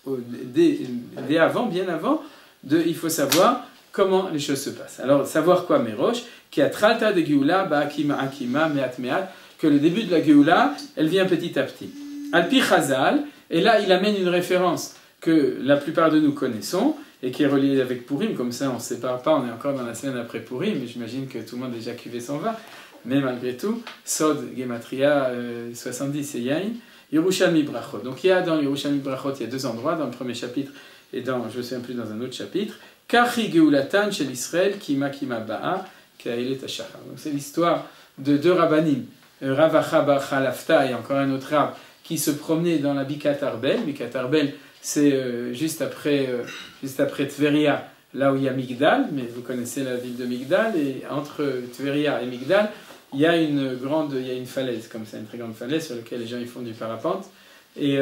dès avant, bien avant, il faut savoir comment les choses se passent. Alors, savoir quoi méroche? Qui a tralta de Géoula, ba'akima akima, me'at me'at, que le début de la Géoula, elle vient petit à petit. Alpi Chazal, et là il amène une référence que la plupart de nous connaissons, et qui est reliée avec Purim, comme ça on ne se sépare pas, on est encore dans la semaine après Purim, mais j'imagine que tout le monde a déjà cuvé son vin. Mais malgré tout, Sod, Gematria, 70 et Yain, Yerushalmi Brachot. Donc il y a dans Yerushalmi Brachot, il y a deux endroits, dans le premier chapitre et je ne me souviens plus, dans un autre chapitre, Kachi Geulatan shel Israël, Kima Ba'a, Ka'elet Hashachar. Donc c'est l'histoire de deux rabbanim, Rav Acha bar Chalafta et encore un autre rab, qui se promenaient dans la Bikat Arbel. Bikat Arbel, c'est juste après Tveria, là où il y a Migdal, mais vous connaissez la ville de Migdal, et entre Tveria et Migdal, il y a une falaise, comme ça, une très grande falaise sur laquelle les gens ils font du parapente. Et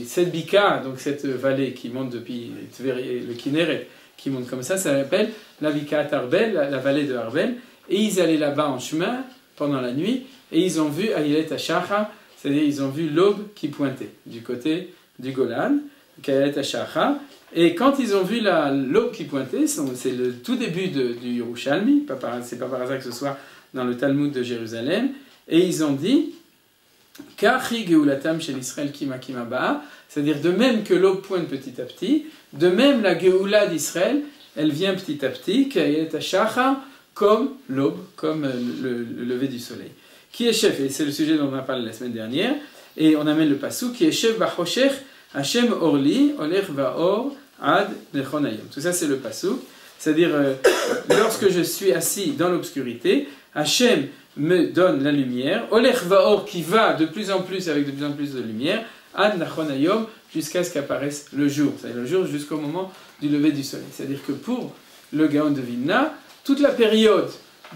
cette Bika, donc cette vallée qui monte depuis Tveria, le Kinneret, qui monte comme ça s'appelle la Bikat Arbel, la vallée de Arbel. Et ils allaient là-bas en chemin pendant la nuit, et ils ont vu Ayelet Hashacha, c'est-à-dire ils ont vu l'aube qui pointait du côté du Golan, Ayelet Hashacha. Et quand ils ont vu l'aube qui pointait, c'est le tout début du Yerushalmi, c'est pas par hasard que ce soit dans le Talmud de Jérusalem, et ils ont dit Kachi Geulatam shel Israël Kima Ba'a, c'est-à-dire de même que l'aube pointe petit à petit, de même la Geoula d'Israël, elle vient petit à petit, Ka'ayet Hashacha, comme l'aube, comme le lever du soleil. Qui est chef, et c'est le sujet dont on a parlé la semaine dernière, et on amène le passou, qui est chef Bachoshech, Hashem Orli, Olech Vaor, Ad Nechonayom. Tout ça c'est le passou, c'est-à-dire lorsque je suis assis dans l'obscurité, Hashem me donne la lumière, Olech Vaor qui va de plus en plus avec de plus en plus de lumière, Ad Nechonayom, jusqu'à ce qu'apparaisse le jour, c'est-à-dire le jour jusqu'au moment du lever du soleil. C'est-à-dire que pour le Gaon de Vilna, toute la période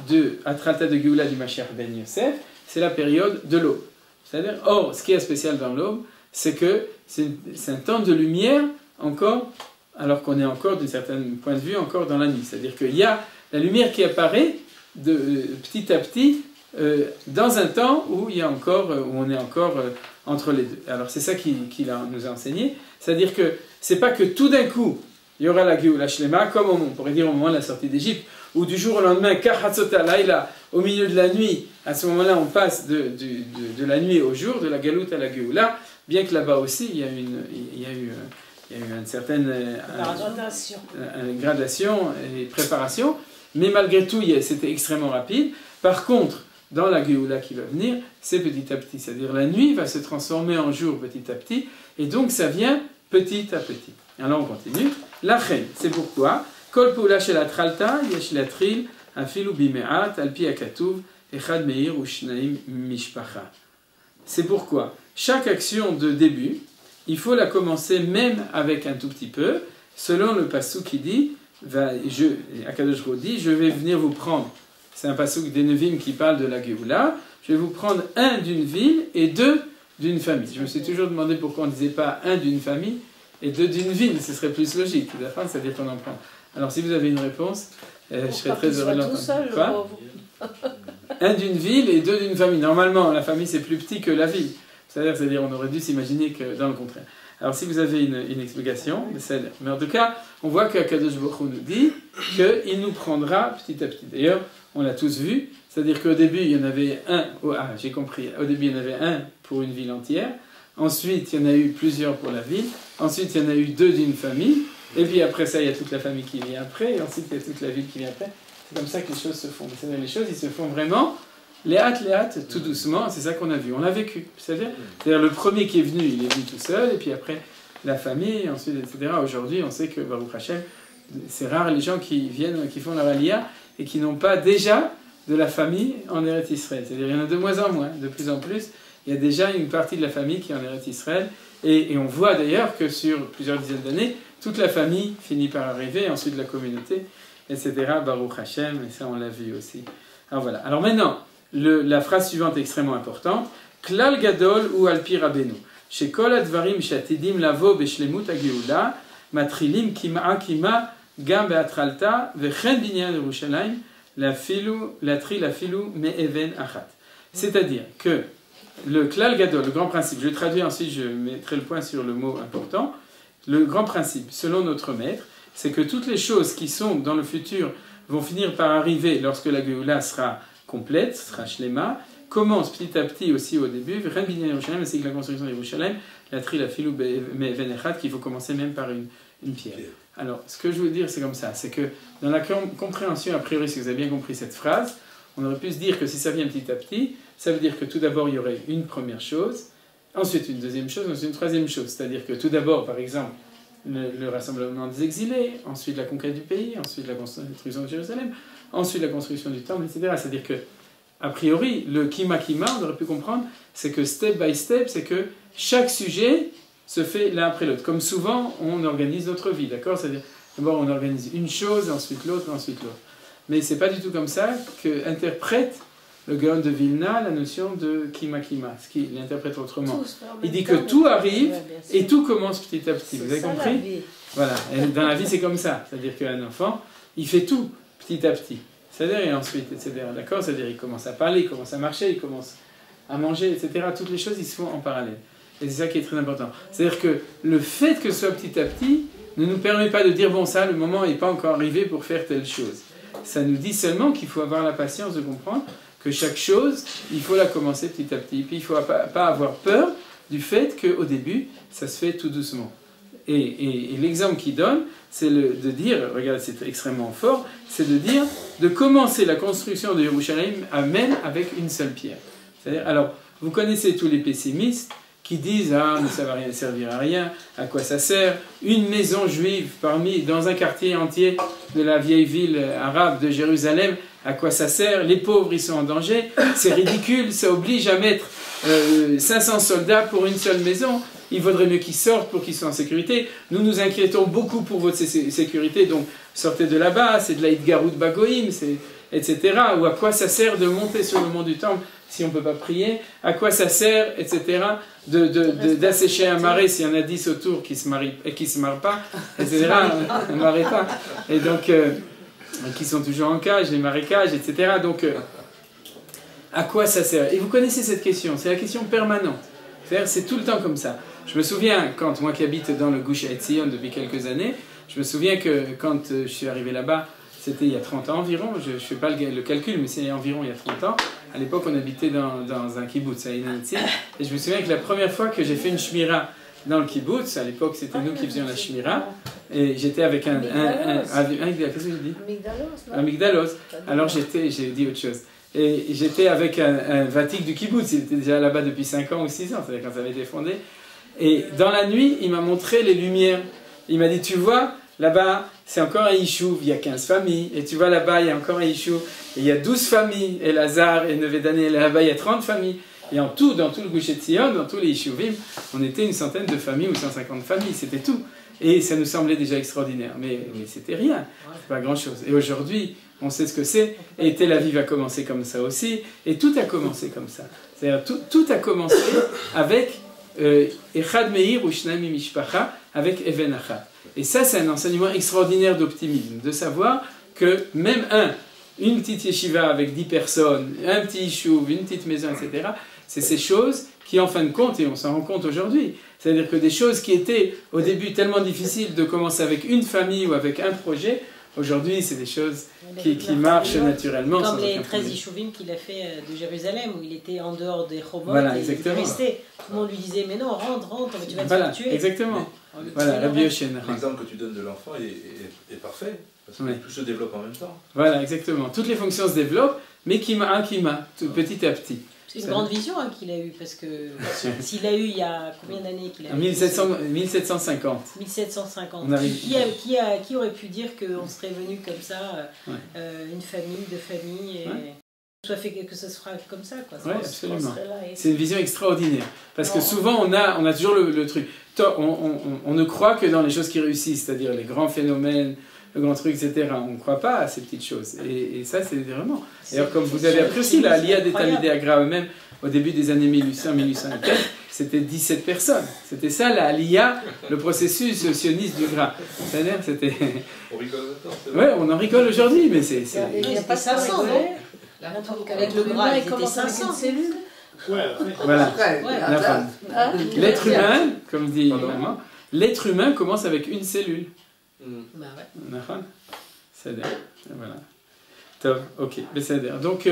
de Atrata de Géoula du Mashiach ben Yosef, c'est la période de l'aube. C'est-à-dire, or, ce qui est spécial dans l'aube, c'est que c'est un temps de lumière encore, alors qu'on est encore, d'un certain point de vue, encore dans la nuit. C'est-à-dire qu'il y a la lumière qui apparaît petit à petit dans un temps où on est encore entre les deux. Alors c'est ça qu'il nous a enseigné. C'est-à-dire que c'est pas que tout d'un coup il y aura la Géoula Shlema, comme on pourrait dire au moment de la sortie d'Égypte, ou du jour au lendemain, Kachatzota Laïla, au milieu de la nuit, à ce moment-là on passe de la nuit au jour, de la Galoute à la Géoula, bien que là-bas aussi il y a eu une certaine gradation et préparation, mais malgré tout c'était extrêmement rapide. Par contre, dans la Géoula qui va venir, c'est petit à petit. C'est-à-dire la nuit va se transformer en jour petit à petit, et donc ça vient petit à petit. Alors on continue. La reine, c'est pourquoi Kol Poula Shel Atralta, Yesh Latril, Afilu Bime'at, Alpi Akatuv, Echad Meir ou Shnaim Mishpacha. C'est pourquoi chaque action de début, il faut la commencer même avec un tout petit peu, selon le passou qui dit, Akadosh Baruch Hu dit, je vais venir vous prendre. C'est un passouk des Nevim qui parle de la Géoula. Je vais vous prendre un d'une ville et deux d'une famille. Je me suis toujours demandé pourquoi on ne disait pas un d'une famille et deux d'une ville. Ce serait plus logique. C'est-à-dire qu'on en prend. Alors si vous avez une réponse, je serais très heureux de l'entendre. Quoi ? Un d'une ville et deux d'une famille. Normalement, la famille c'est plus petit que la ville. C'est-à-dire on aurait dû s'imaginer que dans le contraire. Alors si vous avez une explication, mais en tout cas, on voit qu'Akadosh Baruch Hu nous dit qu'il nous prendra petit à petit. D'ailleurs, on l'a tous vu, c'est-à-dire qu'au début, il y en avait un, j'ai compris, au début, il y en avait un pour une ville entière, ensuite, il y en a eu plusieurs pour la ville, ensuite, il y en a eu deux d'une famille, et puis après ça, il y a toute la famille qui vient après, et ensuite, il y a toute la ville qui vient après. C'est comme ça que les choses se font. C'est-à-dire les choses, ils se font vraiment, les hâtes, tout doucement, c'est ça qu'on a vu, on l'a vécu. C'est-à-dire le premier qui est venu, il est venu tout seul, et puis après, la famille, ensuite, etc. Aujourd'hui, on sait que, Baruch Hashem, c'est rare les gens qui viennent, qui font la Aliyah, et qui n'ont pas déjà de la famille en Eretz Israël. C'est-à-dire qu'il y en a de moins en moins, de plus en plus. Il y a déjà une partie de la famille qui est en Eretz Israël. Et on voit d'ailleurs que sur plusieurs dizaines d'années, toute la famille finit par arriver, ensuite la communauté, etc. Baruch Hashem, et ça on l'a vu aussi. Alors voilà. Alors maintenant, la phrase suivante est extrêmement importante. Klal gadol ou alpi rabenu. Shekol advarim shatidim lavo beshlemut hageula, matrilim kima Gam be'atralta vechen binyan Yerushalayim la tri la filu me'even achat. C'est-à-dire que le klal gadol, le grand principe, je vais traduire ensuite, je mettrai le point sur le mot important. Le grand principe, selon notre maître, c'est que toutes les choses qui sont dans le futur vont finir par arriver lorsque la Géoula sera complète, sera shlema, commence petit à petit aussi au début, vechen binyan Yerushalayim, ainsi que la construction de Yerushalayim, la tri la filu me'even achat, qu'il faut commencer même par une pierre. Alors, ce que je veux dire, c'est comme ça, c'est que dans la compréhension, a priori, si vous avez bien compris cette phrase, on aurait pu se dire que si ça vient petit à petit, ça veut dire que tout d'abord, il y aurait une première chose, ensuite une deuxième chose, ensuite une troisième chose. C'est-à-dire que tout d'abord, par exemple, le rassemblement des exilés, ensuite la conquête du pays, ensuite la construction de Jérusalem, ensuite la construction du temple, etc. C'est-à-dire que, a priori, le kima, on aurait pu comprendre, c'est que step by step, c'est que chaque sujet se fait l'un après l'autre. Comme souvent, on organise notre vie, d'accord ? C'est-à-dire, d'abord, on organise une chose, ensuite l'autre, ensuite l'autre. Mais c'est pas du tout comme ça qu'interprète le Gaon de Vilna la notion de kima, ce qu'il interprète autrement. Il dit que tout arrive et tout commence petit à petit. Vous avez compris ? Voilà. Et dans la vie, c'est comme ça. C'est-à-dire qu'un enfant, il fait tout petit à petit. C'est-à-dire, et ensuite, etc. D'accord ? C'est-à-dire, il commence à parler, il commence à marcher, il commence à manger, etc. Toutes les choses, ils se font en parallèle. Et c'est ça qui est très important. C'est-à-dire que le fait que ce soit petit à petit ne nous permet pas de dire, bon, ça, le moment n'est pas encore arrivé pour faire telle chose. Ça nous dit seulement qu'il faut avoir la patience de comprendre que chaque chose, il faut la commencer petit à petit. Et puis, il ne faut pas avoir peur du fait qu'au début, ça se fait tout doucement. Et l'exemple qu'il donne, c'est de dire, regardez, c'est extrêmement fort, c'est de dire, de commencer la construction de Yerushalayim même avec une seule pierre. C'est-à-dire, alors, vous connaissez tous les pessimistes, qui disent « Ah, mais ça ne va rien servir à rien, à quoi ça sert ?» Une maison juive dans un quartier entier de la vieille ville arabe de Jérusalem, à quoi ça sert? Les pauvres, ils sont en danger, c'est ridicule, ça oblige à mettre 500 soldats pour une seule maison. Il vaudrait mieux qu'ils sortent pour qu'ils soient en sécurité. Nous nous inquiétons beaucoup pour votre sécurité, donc sortez de là-bas, c'est de la Hitgarout Bagoïm, etc. Ou à quoi ça sert de monter sur le mont du Temple si on ne peut pas prier? À quoi ça sert, etc. D'assécher un marais s'il y en a 10 autour qui ne se marrent pas, etc. Ne marrez pas. Et donc, qui sont toujours en cage, les marécages, etc. Donc, à quoi ça sert? Et vous connaissez cette question, c'est la question permanente. C'est tout le temps comme ça. Je me souviens, moi qui habite dans le Gush Etzion depuis quelques années, je me souviens que quand je suis arrivé là-bas, c'était il y a 30 ans environ, je ne fais pas le calcul, mais c'est environ il y a 30 ans. À l'époque, on habitait dans un kibbutz à Inaitzi, et je me souviens que la première fois que j'ai fait une shmira dans le kibbutz, à l'époque c'était nous qui faisions la shmira, et j'étais avec qu'est-ce que j'ai dit? Amigdalos. Alors j'ai dit autre chose. Et j'étais avec un Vatik du kibbutz, il était déjà là-bas depuis 5 ans ou 6 ans, c'est-à-dire quand ça avait été fondé. Et dans la nuit, il m'a montré les lumières. Il m'a dit, tu vois, là-bas, c'est encore un Yishuv, il y a 15 familles. Et tu vois, là-bas, il y a encore un Yishuv, et il y a 12 familles. Et Lazare et Nevedane, là-bas, il y a 30 familles. Et en tout, dans tout le Gush Etzion, dans tous les Yishuvim, on était une centaine de familles ou 150 familles, c'était tout. Et ça nous semblait déjà extraordinaire, mais c'était rien, c'est pas grand-chose. Et aujourd'hui, on sait ce que c'est, et Tel Aviv a commencé comme ça aussi, et tout a commencé comme ça. C'est-à-dire, tout a commencé avec Echad Meir ou Shnami Mishpacha, avec Even Achad. Et ça, c'est un enseignement extraordinaire d'optimisme, de savoir que même une petite yeshiva avec 10 personnes, un petit yishuv, une petite maison, etc., c'est ces choses qui, en fin de compte, et on s'en rend compte aujourd'hui, c'est-à-dire que des choses qui étaient au début tellement difficiles de commencer avec une famille ou avec un projet, aujourd'hui, c'est des choses qui marchent naturellement. Comme les 13 yishuvim qu'il a fait de Jérusalem, où il était en dehors des Chomot, voilà, et il restait. Tout le monde lui disait, mais non, rentre, tu vas te faire tuer. Exactement. Voilà, Rabbi Yoshena. L'exemple que tu donnes de l'enfant est parfait, parce que tout se développe en même temps. Voilà, exactement. Toutes les fonctions se développent, mais petit à petit. C'est une grande vision qu'il a eue, parce que s'il a eu il y a combien d'années qu'il a eu 1750. 1750. Qui aurait pu dire qu'on serait venu comme ça, une famille, deux familles, et que ça se fera comme ça, quoi. Oui, absolument. C'est une vision extraordinaire. Parce que souvent, on a toujours le truc. On ne croit que dans les choses qui réussissent, c'est-à-dire les grands phénomènes, le grand truc, etc. On ne croit pas à ces petites choses. Et ça, c'est vraiment... D'ailleurs, comme vous avez appris aussi, l'Aliyah des Talmidei Agra eux-mêmes, au début des années 1800, 1804, c'était 17 personnes. C'était ça, l'Aliyah, le processus sioniste du Gra. C'est-à-dire, c'était... On rigole maintenant. Oui, on en rigole aujourd'hui, mais c'est... Il n'y a pas 500, non? Avec le Gra, il était 500 cellules. Voilà. L'être humain, comme dit maman, l'être humain commence avec une cellule. Bah ouais. C'est-à-dire, voilà. Top, ok, c'est-à-dire. Donc,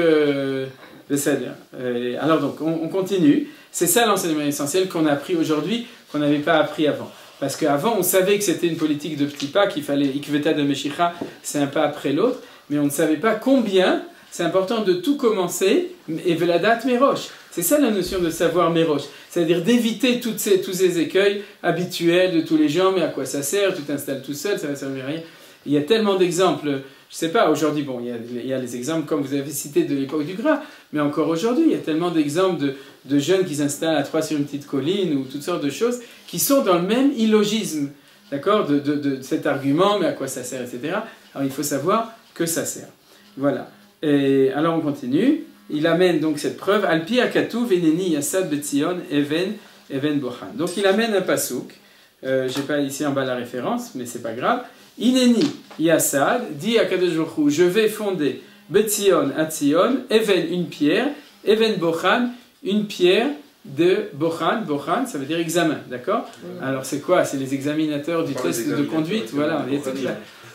alors donc, on continue. C'est ça l'enseignement essentiel qu'on a appris aujourd'hui, qu'on n'avait pas appris avant. Parce qu'avant, on savait que c'était une politique de petits pas, qu'il fallait Ikveta de Meshicha, c'est un pas après l'autre, mais on ne savait pas combien c'est important de tout commencer, et Veladat Merosh. C'est ça la notion de savoir Merosh. C'est-à-dire d'éviter tous ces écueils habituels de tous les gens, mais à quoi ça sert, tu t'installes tout seul, ça va servir à rien. Il y a tellement d'exemples, je ne sais pas, aujourd'hui, bon, il y a les exemples comme vous avez cité de l'époque du Gra, mais encore aujourd'hui, il y a tellement d'exemples de jeunes qui s'installent à 3 sur une petite colline, ou toutes sortes de choses, qui sont dans le même illogisme, d'accord, de cet argument, mais à quoi ça sert, etc. Alors il faut savoir que ça sert. Voilà. Et alors on continue. Il amène donc cette preuve. Alpi akatu veneni yasad betzion even bochan. Donc il amène un pasouk. J'ai pas ici en bas la référence, mais c'est pas grave. Ineni yasad dit à Kadosh Baruch Hu, je vais fonder betzion à Tzion, even une pierre, even bochan une pierre de bochan. Bochan, ça veut dire examen, d'accord? Alors c'est quoi? C'est les examinateurs du test de conduite. Voilà, il y a toute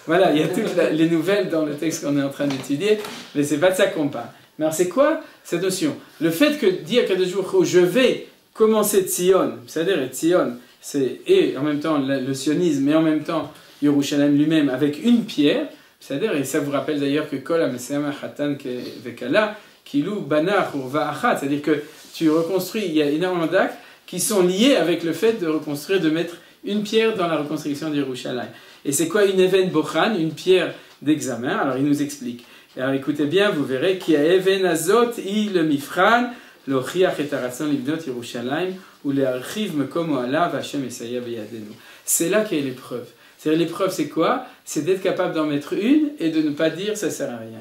voilà, il y a toutes les nouvelles dans le texte qu'on est en train d'étudier, mais c'est pas de ça qu'on parle. Mais alors c'est quoi cette notion? Le fait que dit à Kadosh Baruch Hu, je vais commencer Tzion, c'est-à-dire Tzion, c'est et en même temps le sionisme, et en même temps Yerushalayim lui-même avec une pierre, c'est-à-dire, et ça vous rappelle d'ailleurs que Kol HaMeseama Chatan Vekala, Kilou Bana Churva Achat, c'est-à-dire que tu reconstruis, il y a énormément d'actes qui sont liés avec le fait de reconstruire, de mettre une pierre dans la reconstruction d'Yerushalayim. Et c'est quoi une even bochan, une pierre d'examen? Alors il nous explique. Alors écoutez bien, vous verrez qu'il y a even azot i le mifran, le chiach et aratzon libnot Yerushalayim, ou le archiv mekom oalav Hashem esaya beyadenu. C'est là qu'il y a l'épreuve. C'est-à-dire l'épreuve, c'est quoi? C'est d'être capable d'en mettre une et de ne pas dire ça sert à rien.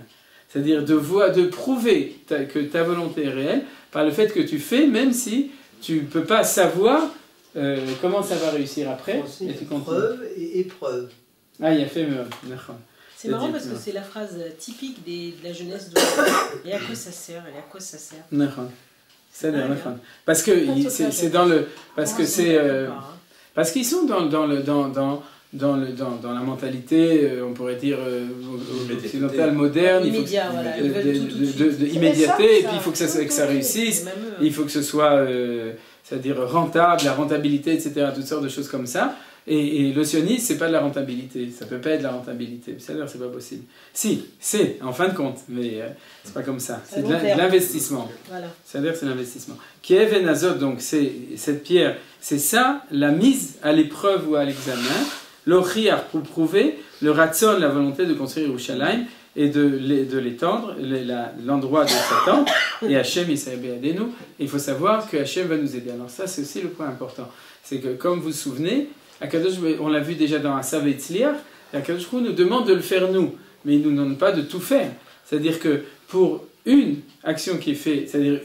C'est-à-dire de prouver que ta volonté est réelle par le fait que tu fais, même si tu ne peux pas savoir comment ça va réussir après. Et tu preuve et épreuve. Ah, il y a fait c'est marrant parce que c'est la phrase typique de la jeunesse de et à quoi ça sert, et à quoi ça sert. Parce que c'est dans le parce que c'est parce qu'ils sont dans la mentalité, on pourrait dire occidentale, moderne, immédiateté, et puis il faut que ça réussisse, il faut que ce soit c'est-à-dire rentable, la rentabilité, etc., toutes sortes de choses comme ça. Et le sionisme, c'est pas de la rentabilité. Ça peut pas être de la rentabilité. C'est-à-dire, c'est pas possible. Si, c'est, en fin de compte, mais c'est pas comme ça. C'est de l'investissement. Voilà. C'est-à-dire, c'est l'investissement. Kiev et Nazot, donc, c'est cette pierre, c'est ça, la mise à l'épreuve ou à l'examen, l'ochiar pour prouver, le ratson, la volonté de construire Yerushalayim et de l'étendre, l'endroit de sa tente, et Hachem Yisraël Be'adenu. Il faut savoir que Hachem va nous aider. Alors ça, c'est aussi le point important. C'est que, comme vous vous souvenez, Akadosh, on l'a vu déjà dans Asav et Tzliach, Akadosh nous demande de le faire nous, mais il ne nous demande pas de tout faire. C'est-à-dire que pour une action qui est faite, c'est-à-dire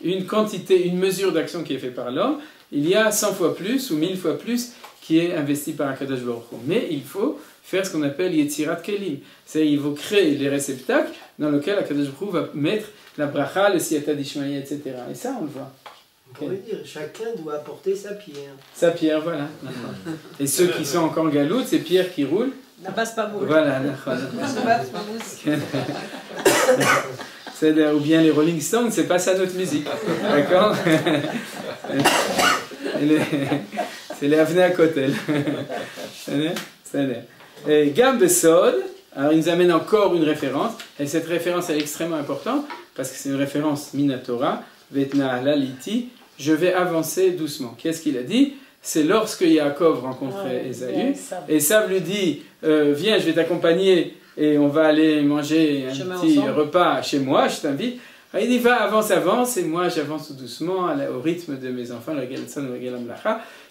une quantité, une mesure d'action qui est faite par l'homme, il y a 100 fois plus ou 1000 fois plus qui est investi par Akadosh Baruch Hu. Mais il faut faire ce qu'on appelle Yetzirat Kelim. C'est-à-dire il faut créer les réceptacles dans lesquels Akadosh Baruch Hu va mettre la bracha, le siyata d'Ishmaï, etc. Et ça, on le voit. On pourrait dire, chacun doit apporter sa pierre. Sa pierre, voilà. Et ceux qui sont encore en galoute, c'est pierre qui roule. La base pas boule. Voilà. Ou bien les Rolling Stones, c'est pas ça notre musique. D'accord. C'est les Avnei Kotel. Et Gam Besod, alors il nous amène encore une référence, et cette référence est extrêmement importante, parce que c'est une référence Minatora, Vetna Laliti, je vais avancer doucement. Qu'est-ce qu'il a dit? C'est lorsque Yaakov rencontrait Ésaü, Esav lui dit, viens, je vais t'accompagner, et on va aller manger un petit repas chez moi, je t'invite. Il dit, va, avance, et moi j'avance tout doucement au rythme de mes enfants,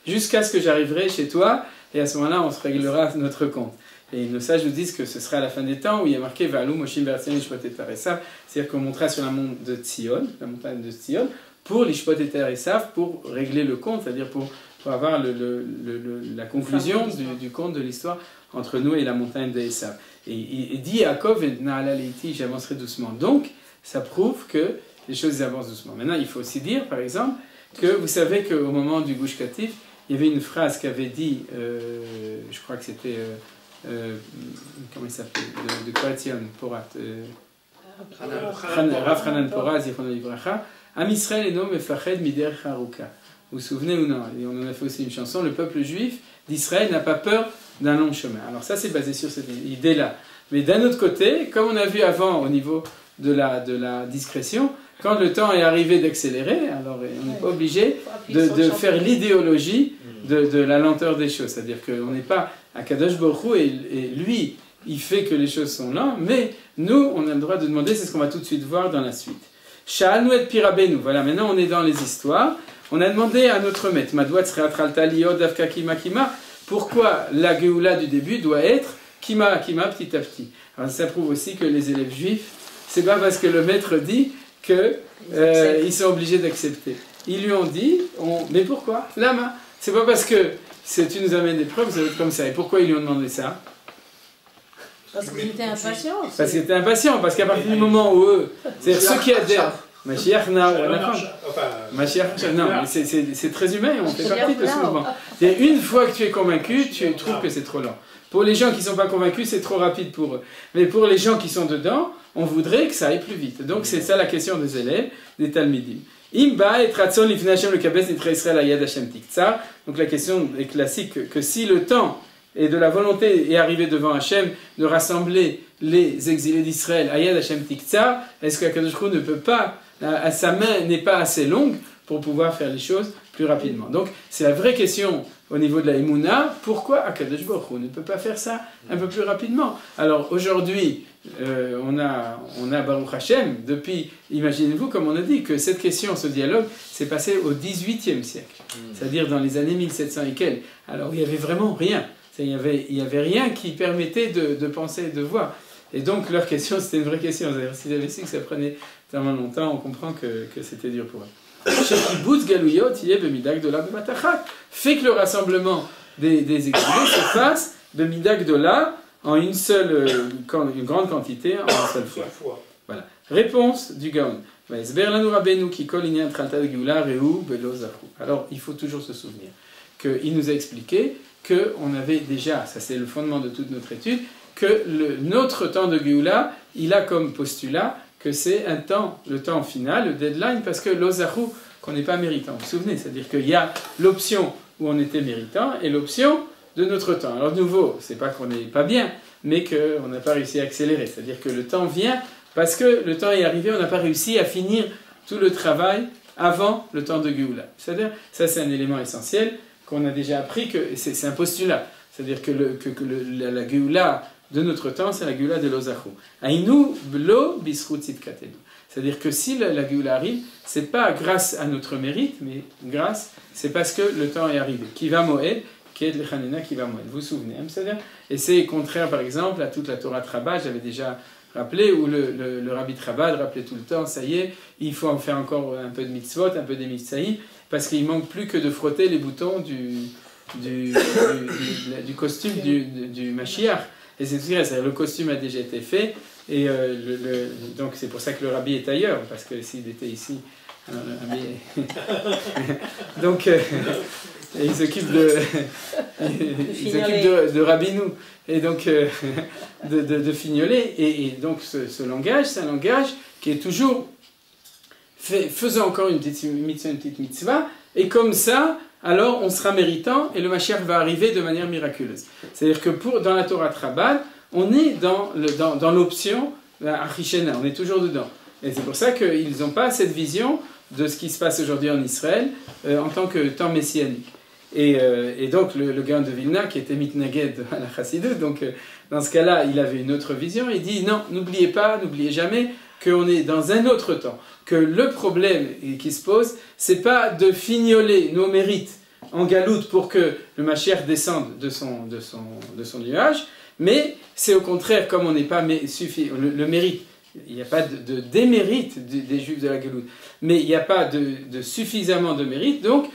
jusqu'à ce que j'arriverai chez toi, et à ce moment-là, on se réglera notre compte. Et nos sages nous disent que ce sera à la fin des temps, où il y a marqué Va'alou Moshim Be'artsen Lishpot et Esav, c'est-à-dire qu'on montera sur la montagne de Tzion, pour Lishpot et Esav, pour régler le compte, c'est-à-dire pour avoir la conclusion du compte de l'histoire entre nous et la montagne d'Esav. Et il dit Yaakov et Na'alaleiti, j'avancerai doucement. Donc, ça prouve que les choses avancent doucement. Maintenant, il faut aussi dire, par exemple, que vous savez qu'au moment du Gush Katif, il y avait une phrase qu'avait dit, je crois que c'était, comment il s'appelait, de Kohatzion, Porat, Rav Hanan Porat, Zichrono Livracha, Am Israël enom mefached miderech haruka. Vous vous souvenez ou non? Et on en a fait aussi une chanson, le peuple juif d'Israël n'a pas peur d'un long chemin. Alors ça, c'est basé sur cette idée-là. Mais d'un autre côté, comme on a vu avant au niveau de la discrétion, quand le temps est arrivé d'accélérer, alors on n'est pas obligé de faire l'idéologie de la lenteur des choses. C'est-à-dire qu'on n'est pas à Kadosh Baruch Hu et lui, il fait que les choses sont lentes, mais nous, on a le droit de demander, c'est ce qu'on va tout de suite voir dans la suite. Sha'alnu et Pirabenu, voilà, maintenant on est dans les histoires. On a demandé à notre maître, Madouat Sreatralta Liod Davka Kima Kima, pourquoi la Géoula du début doit être Kima Kima petit à petit. Alors ça prouve aussi que les élèves juifs, c'est pas parce que le maître dit qu'ils sont obligés d'accepter. Ils lui ont dit, mais pourquoi? Lama. C'est pas parce que tu nous amènes des preuves, ça va être comme ça. Et pourquoi ils lui ont demandé ça? Parce qu'il était impatient. Parce qu'il était impatient, parce qu'à partir du moment où eux, c'est-à-dire ceux qui adhèrent, Mashiach, non, mais c'est très humain, on fait partie de ce mouvement. Et une fois que tu es convaincu, tu trouves que c'est trop lent. Pour les gens qui ne sont pas convaincus, c'est trop rapide pour eux. Mais pour les gens qui sont dedans, on voudrait que ça aille plus vite. Donc c'est ça la question des élèves, des Talmidim. Imba et Tratson Lifnei Hashem le Kabes Nitra Israël Ayad Hashem Tiktsar. Donc la question est classique, que si le temps et de la volonté est arrivé devant Hashem de rassembler les exilés d'Israël Ayad Hashem Tiktsar, est-ce qu'Akadosh Baruch Hu ne peut pas, sa main n'est pas assez longue pour pouvoir faire les choses plus rapidement. Donc c'est la vraie question au niveau de la Emouna, pourquoi Akadosh Baruch Hu ne peut pas faire ça un peu plus rapidement? Alors aujourd'hui, on a Baruch Hashem, depuis, imaginez-vous comme on a dit, que cette question, ce dialogue, s'est passé au XVIIIe siècle, c'est-à-dire dans les années 1700 et quelques. Alors il n'y avait vraiment rien, il n'y avait rien qui permettait de penser et de voir. Et donc leur question, c'était une vraie question. C'est-à-dire, s'ils avaient su que ça prenait tellement longtemps, on comprend que c'était dur pour eux. Fait que le rassemblement des exilés se fasse de midak dola en une grande quantité, en une seule fois. Voilà. Réponse du Gaon. Alors, il faut toujours se souvenir qu'il nous a expliqué qu'on avait déjà, ça c'est le fondement de toute notre étude, que notre temps de Géoula, il a comme postulat que c'est le temps final, le deadline, parce que l'ozahu, qu'on n'est pas méritant. Vous vous souvenez, c'est-à-dire qu'il y a l'option où on était méritant et l'option de notre temps. Alors de nouveau, c'est pas qu'on n'est pas bien, mais qu'on n'a pas réussi à accélérer. C'est-à-dire que le temps vient parce que le temps est arrivé, on n'a pas réussi à finir tout le travail avant le temps de Géoula. C'est-à-dire, ça c'est un élément essentiel qu'on a déjà appris, que c'est un postulat. C'est-à-dire que, la Géoula de notre temps, c'est la Géoula de l'Ozachu. Aïnou blo bisrut tzidkatenu. C'est-à-dire que si la Géoula arrive, c'est pas grâce à notre mérite, mais c'est parce que le temps est arrivé. Qui va moed, qui est lechanena, qui va moed. Vous vous souvenez, hein, c'est-à-dire, et c'est contraire par exemple à toute la Torah Trabad, j'avais déjà rappelé, où le Rabbi Trabad rappelait tout le temps, ça y est, il faut en faire encore un peu de mitzvot, un peu des mitzvahim, parce qu'il manque plus que de frotter les boutons du costume du Mashiach. Et c'est tout ça, le costume a déjà été fait, et donc c'est pour ça que le Rabbi est ailleurs, parce que s'il était ici, alors le Rabbi est... donc il s'occupe de Rabbinou, et donc de fignoler, et donc ce langage, c'est un langage qui est toujours faisant encore une petite mitzvah, et comme ça, alors on sera méritant, et le Mashiach va arriver de manière miraculeuse. C'est-à-dire que dans la Torah Trabad, on est dans l'option Achishena, on est toujours dedans. Et c'est pour ça qu'ils n'ont pas cette vision de ce qui se passe aujourd'hui en Israël en tant que temps messianique. Et donc le Gaon de Vilna, qui était mitnaged à la Chassidut, donc dans ce cas-là, il avait une autre vision, il dit non, n'oubliez jamais qu'on est dans un autre temps, que le problème qui se pose, c'est pas de fignoler nos mérites en galoute pour que le Mashiach descende de son nuage, mais c'est au contraire, comme on n'est pas le mérite, il n'y a pas de démérite des Juifs de la galoute, mais il n'y a pas de suffisamment de mérite, donc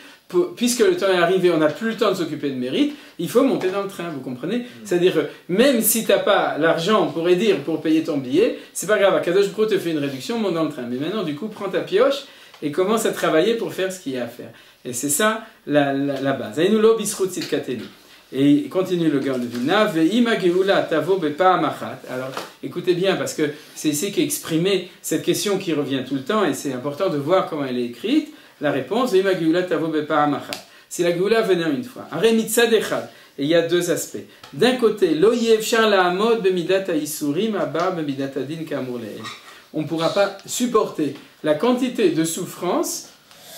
puisque le temps est arrivé, on n'a plus le temps de s'occuper de mérite, il faut monter dans le train, vous comprenez? C'est-à-dire, même si tu n'as pas l'argent, on pourrait dire, pour payer ton billet, c'est pas grave, Akadosh Baruch Hu te fait une réduction, monte dans le train. Mais maintenant, du coup, prends ta pioche et commence à travailler pour faire ce qu'il y a à faire. Et c'est ça la base. Aïnulo bisrut tzidkatenu. Et il continue le Gaon de Vilna, ve'ima geula tavo bepa'am achat. Alors, écoutez bien, parce que c'est ici qu'est exprimée cette question qui revient tout le temps, et c'est important de voir comment elle est écrite. La réponse, ve'ima geula tavo bepa'am achat. Si la geula venait une fois, are mitzad echad, et il y a deux aspects. D'un côté, lo yevshar la'amod bemidat ha'isurim haba bemidat hadin ka'amur le'el. On ne pourra pas supporter la quantité de souffrance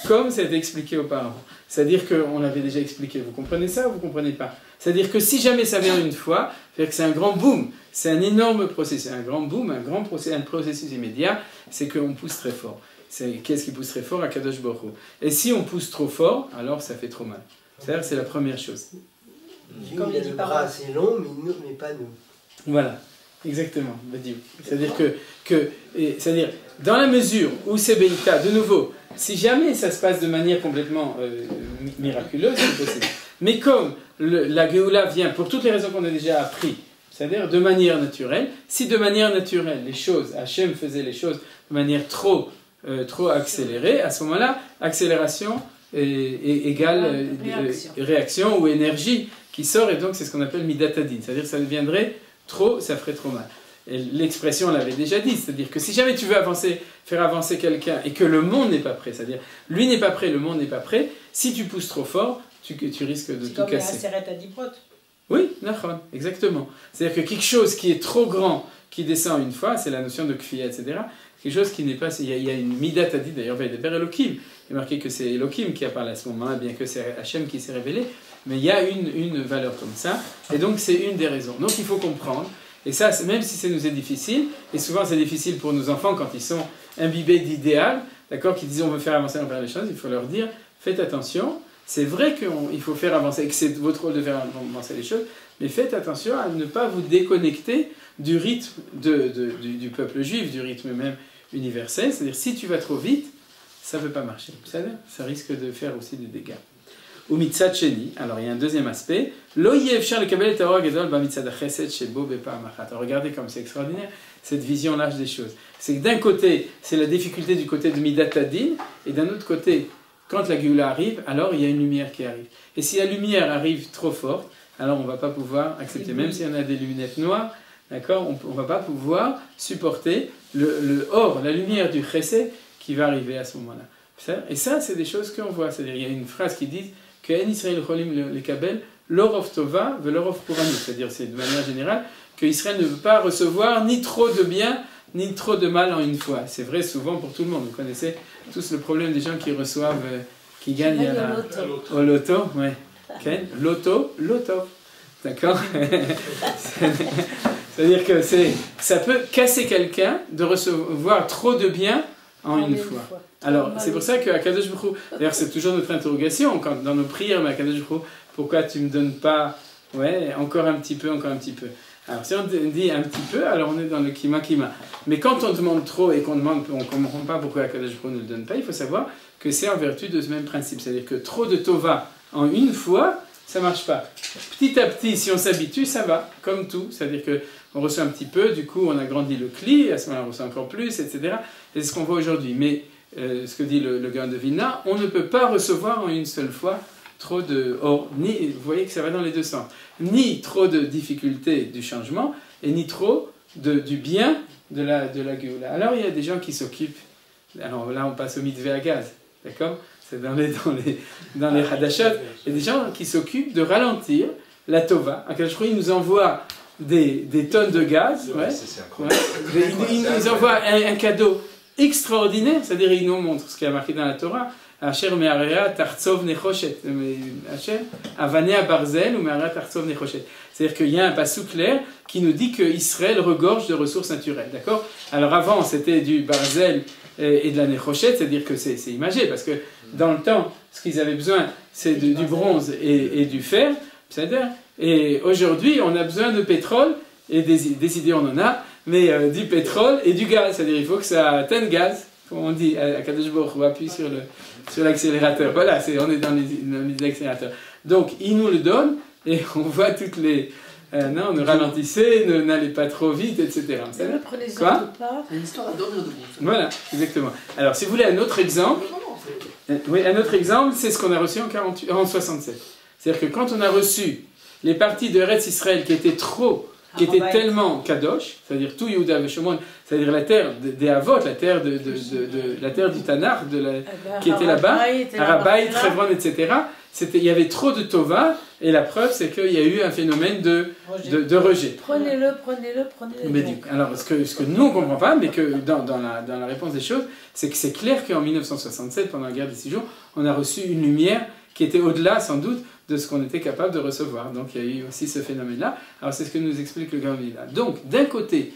comme c'est expliqué auparavant. C'est-à-dire qu'on l'avait déjà expliqué. Vous comprenez ça ou vous ne comprenez pas? C'est-à-dire que si jamais ça vient une fois, c'est-à-dire que c'est un grand boom, c'est un énorme processus, un grand boom, un processus immédiat, c'est qu'on pousse très fort. Qu'est-ce qui pousse très fort? Akadosh Baruch Hu. Et si on pousse trop fort, alors ça fait trop mal. C'est-à-dire que c'est la première chose. Comme il dit, le bras c'est long, mais pas nous. Voilà, exactement. C'est-à-dire c'est-à-dire, dans la mesure où c'est Beïta, de nouveau, si jamais ça se passe de manière complètement miraculeuse, c'est possible. Mais comme la Géoula vient pour toutes les raisons qu'on a déjà appris, c'est-à-dire de manière naturelle, si de manière naturelle, Hachem faisait les choses de manière trop accélérée, à ce moment-là, accélération égale réaction ou énergie qui sort, et donc c'est ce qu'on appelle midatadin, c'est-à-dire que ça deviendrait trop, ça ferait trop mal. Et l'expression, on l'avait déjà dit, c'est-à-dire que si jamais tu veux faire avancer quelqu'un et que le monde n'est pas prêt, c'est-à-dire lui n'est pas prêt, le monde n'est pas prêt, si tu pousses trop fort, tu risques de tout casser. C'est comme la Seret Adipot. Oui, exactement. C'est-à-dire que quelque chose qui est trop grand, qui descend une fois, c'est la notion de kfia, etc. Quelque chose qui n'est pas... Il y a une midat hadid, d'ailleurs, Vaïdeber Elohim. Il est marqué que c'est Elohim qui a parlé à ce moment-là, bien que c'est Hachem qui s'est révélé, mais il y a une valeur comme ça, et donc c'est une des raisons. Donc il faut comprendre. Et ça, même si ça nous est difficile, et souvent c'est difficile pour nos enfants quand ils sont imbibés d'idéal, d'accord, qui disent on veut faire avancer les choses, il faut leur dire, faites attention, c'est vrai qu'il faut faire avancer, que c'est votre rôle de faire avancer les choses, mais faites attention à ne pas vous déconnecter du rythme du peuple juif, du rythme même universel, c'est-à-dire si tu vas trop vite, ça ne peut pas marcher, ça risque de faire aussi des dégâts. Ou mitzad sheni, alors il y a un deuxième aspect, lo yevshar lekabel et haor gadol ba mitzad hachesed shebo bepa'am achat. Regardez comme c'est extraordinaire, cette vision large des choses. C'est que d'un côté, c'est la difficulté du côté de midat hadin, et d'un autre côté, quand la Géoula arrive, alors il y a une lumière qui arrive. Et si la lumière arrive trop forte, alors on ne va pas pouvoir accepter, même si on a des lunettes noires, d'accord, on ne va pas pouvoir supporter le or, la lumière du chesed qui va arriver à ce moment-là. Et ça, c'est des choses qu'on voit. C'est-à-dire, il y a une phrase qui dit que En Israël cholim les kabel, l'orov tova, velorov pourani. C'est-à-dire, c'est de manière générale, que Israël ne veut pas recevoir ni trop de bien, ni trop de mal en une fois. C'est vrai souvent pour tout le monde. Vous connaissez tous le problème des gens qui reçoivent, qui gagnent au loto. Ouais. Okay. Loto. D'accord. C'est-à-dire que ça peut casser quelqu'un de recevoir trop de bien en une fois. Alors, c'est pour ça qu'à Kadosh Baruch Hu, d'ailleurs c'est toujours notre interrogation dans nos prières, mais à Kadosh Baruch Hu, pourquoi tu ne me donnes pas encore un petit peu. Alors si on dit un petit peu, alors on est dans le kima. Mais quand on demande trop et qu'on ne comprend pas pourquoi Kadosh Baruch Hu ne le donne pas, il faut savoir que c'est en vertu de ce même principe. C'est-à-dire que trop de tova en une fois, ça ne marche pas. Petit à petit, si on s'habitue, ça va, comme tout. C'est-à-dire qu'on reçoit un petit peu, du coup on agrandit le cli, à ce moment-là on reçoit encore plus, etc. Et c'est ce qu'on voit aujourd'hui. Mais ce que dit le Gaon de Vilna, on ne peut pas recevoir en une seule fois trop de... vous voyez que ça va dans les deux sens. Ni trop de difficultés du changement, et ni trop du bien de la Géoula. Alors il y a des gens qui s'occupent, alors là on passe au mitvé à gaz, d'accord ? C'est dans les Hadashot, il y a des gens qui s'occupent de ralentir la Tova. Akadosh Baruch Hu nous envoie des tonnes de gaz, il nous envoie un cadeau extraordinaire, c'est-à-dire il nous montre ce qui est marqué dans la Torah, Asher me'area tartzov nechoshet, Asher avanea barzel ou me'area tartzov nechoshet. C'est-à-dire qu'il y a un passage clair qui nous dit qu'Israël regorge de ressources naturelles, d'accord ? Alors avant c'était du barzel et de la nechoshet, c'est-à-dire que c'est imagé, parce que dans le temps, ce qu'ils avaient besoin, c'est du bronze et du fer, c'est-à-dire, et aujourd'hui on a besoin de pétrole, et des idées on en a, mais du pétrole et du gaz, c'est-à-dire il faut que ça atteigne gaz, comme on dit, à Kadosh Baruch Hu, appuie sur l'accélérateur. Voilà, on est dans les accélérateurs. Donc, il nous le donne, et on voit toutes les... non, ne ralentissez, n'allez pas trop vite, etc. Quoi ? C'est une histoire à dormir debout. Voilà, exactement. Alors, si vous voulez un autre exemple, c'est ce qu'on a reçu en 67. C'est-à-dire que quand on a reçu les parties de Eretz Israël qui étaient tellement kadosh, c'est-à-dire tout Yehuda Veshomon, c'est-à-dire la terre des Avot, la terre du Tanakh, qui était là-bas, Arabaït, Hebron, etc. Il y avait trop de Tova, et la preuve c'est qu'il y a eu un phénomène de rejet. Prenez-le. Alors ce que nous on ne comprend pas, mais que dans la réponse des choses, c'est que c'est clair qu'en 1967, pendant la guerre des 6 jours, on a reçu une lumière qui était au-delà sans doute de ce qu'on était capable de recevoir. Donc il y a eu aussi ce phénomène-là. Alors c'est ce que nous explique le Gaon de Vilna. Donc d'un côté,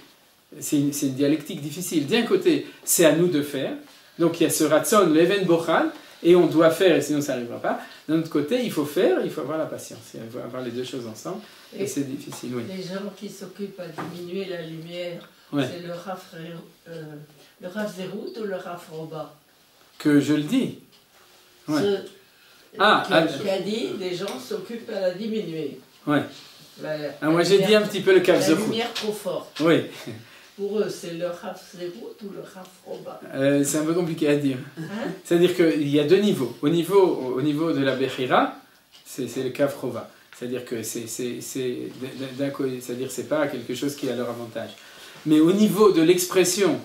c'est une dialectique difficile. D'un côté, c'est à nous de faire. Donc il y a ce ratson, l'even bochal, et on doit faire, et sinon ça n'arrivera pas. D'un autre côté, il faut faire, il faut avoir la patience. Il faut avoir les deux choses ensemble, et c'est difficile. Oui. Les gens qui s'occupent à diminuer la lumière, c'est le Rav Zerut ou le Rav Roba ? Que je le dis. Ouais. Qui a dit les gens s'occupent à la diminuer. Ouais. Moi j'ai dit un petit peu le Kav Zerut. La lumière trop forte. Oui. Pour eux, c'est le Rav Zerut ou le Rav Roba ? C'est un peu compliqué à dire. Hein ? C'est-à-dire qu'il y a deux niveaux. Au niveau de la Bechira, c'est le Kav Rova. C'est-à-dire que c'est pas quelque chose qui est à leur avantage. Mais au niveau de l'expression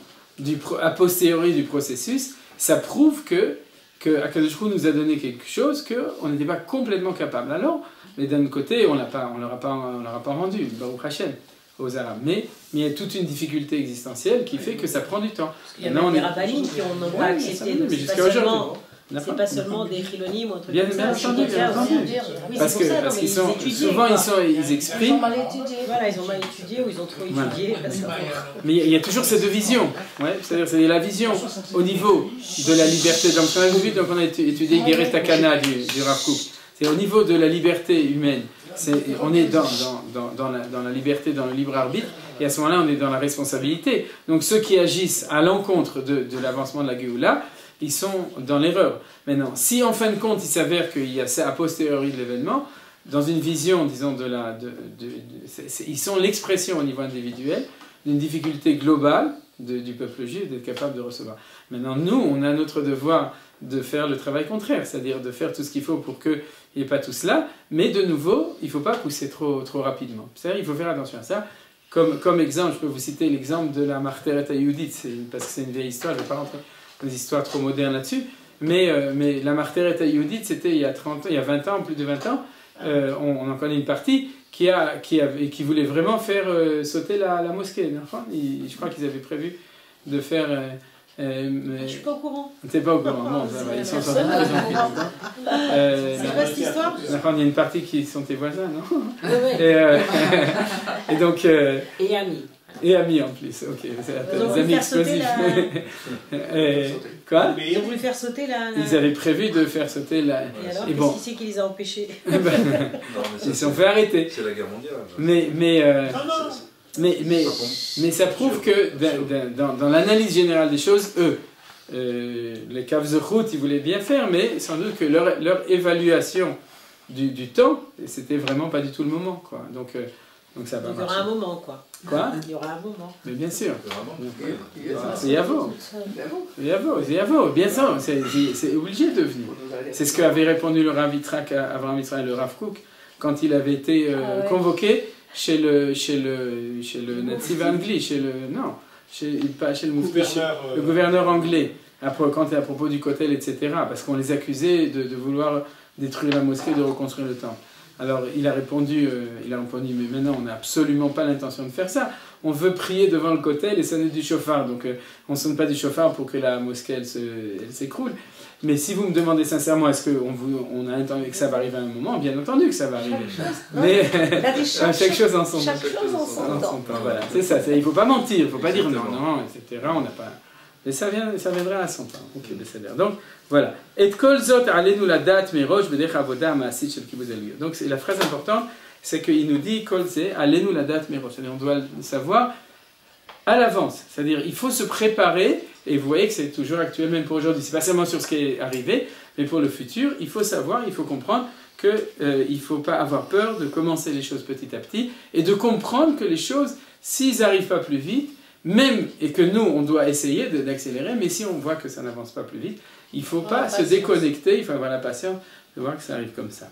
a posteriori du processus, ça prouve que Akadosh Baruch Hu nous a donné quelque chose qu'on n'était pas complètement capable. Alors, mais d'un autre côté, on leur a pas rendu, Baruch Hashem, aux Arabes. Mais il y a toute une difficulté existentielle qui fait que ça prend du temps. Il y a même des rabbinim qui n'ont pas accepté. Mais jusqu'à aujourd'hui. C'est pas seulement des chilonim ou un truc bien comme ça. entendu. Parce qu'ils sont souvent ils expriment. Ils ont mal étudié. Voilà, ils ont mal étudié ou ils ont trop étudié. Mais il y a toujours ces deux visions. C'est-à-dire c'est la vision au niveau de la liberté. Donc on a étudié Geret Takana du Rav Kook. C'est au niveau de la liberté humaine. On est dans la liberté, dans le libre arbitre, et à ce moment-là, on est dans la responsabilité. Donc ceux qui agissent à l'encontre de l'avancement de la Géoula, ils sont dans l'erreur. Maintenant, si en fin de compte, il s'avère qu'il y a ça a posteriori de l'événement, dans une vision, disons, ils sont l'expression au niveau individuel d'une difficulté globale du peuple juif d'être capable de recevoir. Maintenant, nous, on a notre devoir de faire le travail contraire, c'est-à-dire de faire tout ce qu'il faut pour qu'il n'y ait pas tout cela, mais de nouveau, il ne faut pas pousser trop rapidement. C'est-à-dire, il faut faire attention à ça. Comme exemple, je peux vous citer l'exemple de la Marteret Ayudit, parce que c'est une vieille histoire, je ne vais pas rentrer dans des histoires trop modernes là-dessus. mais la Martyret Yehudit, c'était il y a 20 ans, plus de 20 ans, on en connaît une partie qui voulait vraiment faire sauter la mosquée. Je crois qu'ils avaient prévu de faire... je suis pas au courant. T'es pas au courant, non, ça va, ils sont sortis de plus en plus longtemps. C'est quoi cette histoire? Il y a une partie qui sont tes voisins, non? Ouais. Et donc... Et amis. Et amis en plus, ok. Des amis explosifs. Quoi? Ils ont voulu faire sauter la... Ils avaient prévu de faire sauter la... Et alors, qu'est-ce qui c'est qui les a empêchés? Ils se sont fait arrêter. C'est la guerre mondiale. Mais ça prouve que dans l'analyse générale des choses, les Kavzechut, ils voulaient bien faire, mais sans doute que leur évaluation du temps, c'était vraiment pas du tout le moment, quoi. Donc ça va marcher. Il y aura un moment, quoi. Quoi? Il y aura un moment. Mais bien sûr. C'est Yavo. Bien sûr, c'est obligé de venir. C'est ce qu'avait répondu le Rav Yitzhak à Avraham Yitzhak et le Rav Kook quand il avait été convoqué chez le Nativ Angli, pas chez le Moufti, le gouverneur anglais, à propos du Kotel, etc. Parce qu'on les accusait de vouloir détruire la mosquée, de reconstruire le temple. Alors il a répondu, mais maintenant on n'a absolument pas l'intention de faire ça. On veut prier devant le Kotel et sonner du chauffard. Donc on ne sonne pas du chauffard pour que la mosquée elle s'écroule. Mais si vous me demandez sincèrement, est-ce qu'on a intention que ça va arriver à un moment, bien entendu que ça va arriver. Mais chaque chose en son temps. Voilà, c'est ça. Il ne faut pas mentir, il ne faut pas dire non, etc. On n'a pas. Mais ça viendra à son temps. Ok, donc voilà. Et kol zot alenu la date merosh bedech avoda maasit shel kibbutz Eliyot. Donc la phrase importante, c'est qu'il nous dit kol ze alenu la date merosh. C'est-à-dire on doit le savoir à l'avance. C'est-à-dire il faut se préparer. Et vous voyez que c'est toujours actuel même pour aujourd'hui. C'est pas seulement sur ce qui est arrivé, mais pour le futur, il faut savoir, il faut comprendre qu'il ne faut pas avoir peur de commencer les choses petit à petit et de comprendre que les choses, s'ils n'arrivent pas plus vite, même, et que nous, on doit essayer d'accélérer, mais si on voit que ça n'avance pas plus vite, il ne faut pas se déconnecter, il faut avoir la patience de voir que ça arrive comme ça.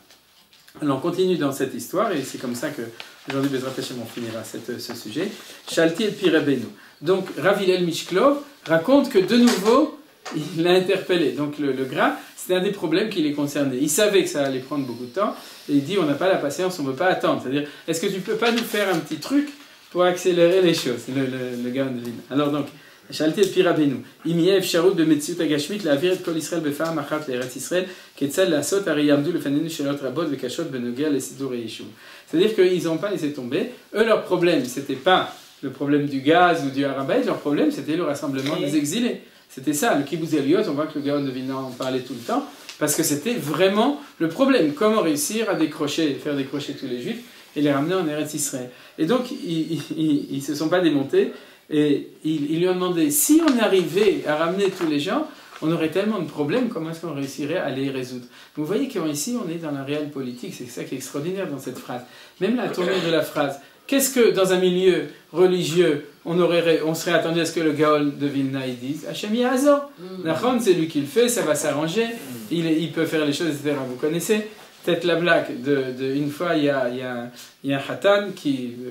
Alors on continue dans cette histoire, et c'est comme ça que aujourd'hui, Bezrat Hashem, on finira ce sujet. Shalti et Pirabenu. Donc Rav Hillel Mishklov raconte que de nouveau, il l'a interpellé. Donc le gras, c'était un des problèmes qui les concernait. Il savait que ça allait prendre beaucoup de temps, et il dit on n'a pas la patience, on ne veut pas attendre. C'est-à-dire, est-ce que tu ne peux pas nous faire un petit truc pour accélérer les choses, le Gaon de Vilna. Alors donc, Shalti et Pirabenu. Imiev Sharout de Metziut Agashmit, la Aviret Kol Israël Befa Machat l'Eretz Israël, Ketzal la Sot Ariyamdu le Fanenu Shelot Rabot Vekashot Benogia le Sidur et Yishuv. C'est-à-dire qu'ils n'ont pas laissé tomber. Eux, leur problème, c'était pas le problème du gaz ou du Harabait, leur problème, c'était le rassemblement des exilés. C'était ça, le Kibbutz Eliyot, on voit que le Gaon de Vilna en parlait tout le temps, parce que c'était vraiment le problème. Comment réussir à faire décrocher tous les Juifs et les ramener en Eretz Israël. Et donc, ils ne se sont pas démontés, et ils lui ont demandé, si on arrivait à ramener tous les gens, on aurait tellement de problèmes, comment est-ce qu'on réussirait à les résoudre? Vous voyez qu'ici, on est dans la réelle politique, c'est ça qui est extraordinaire dans cette phrase. Même la tournure de la phrase. Qu'est-ce que, dans un milieu religieux, on serait attendu à ce que le Gaon de Vilna dise? Hachem Yahazor. Nachon, c'est lui qui le fait, ça va s'arranger, il peut faire les choses, etc. Vous connaissez peut-être la blague une fois, il y a un khatan,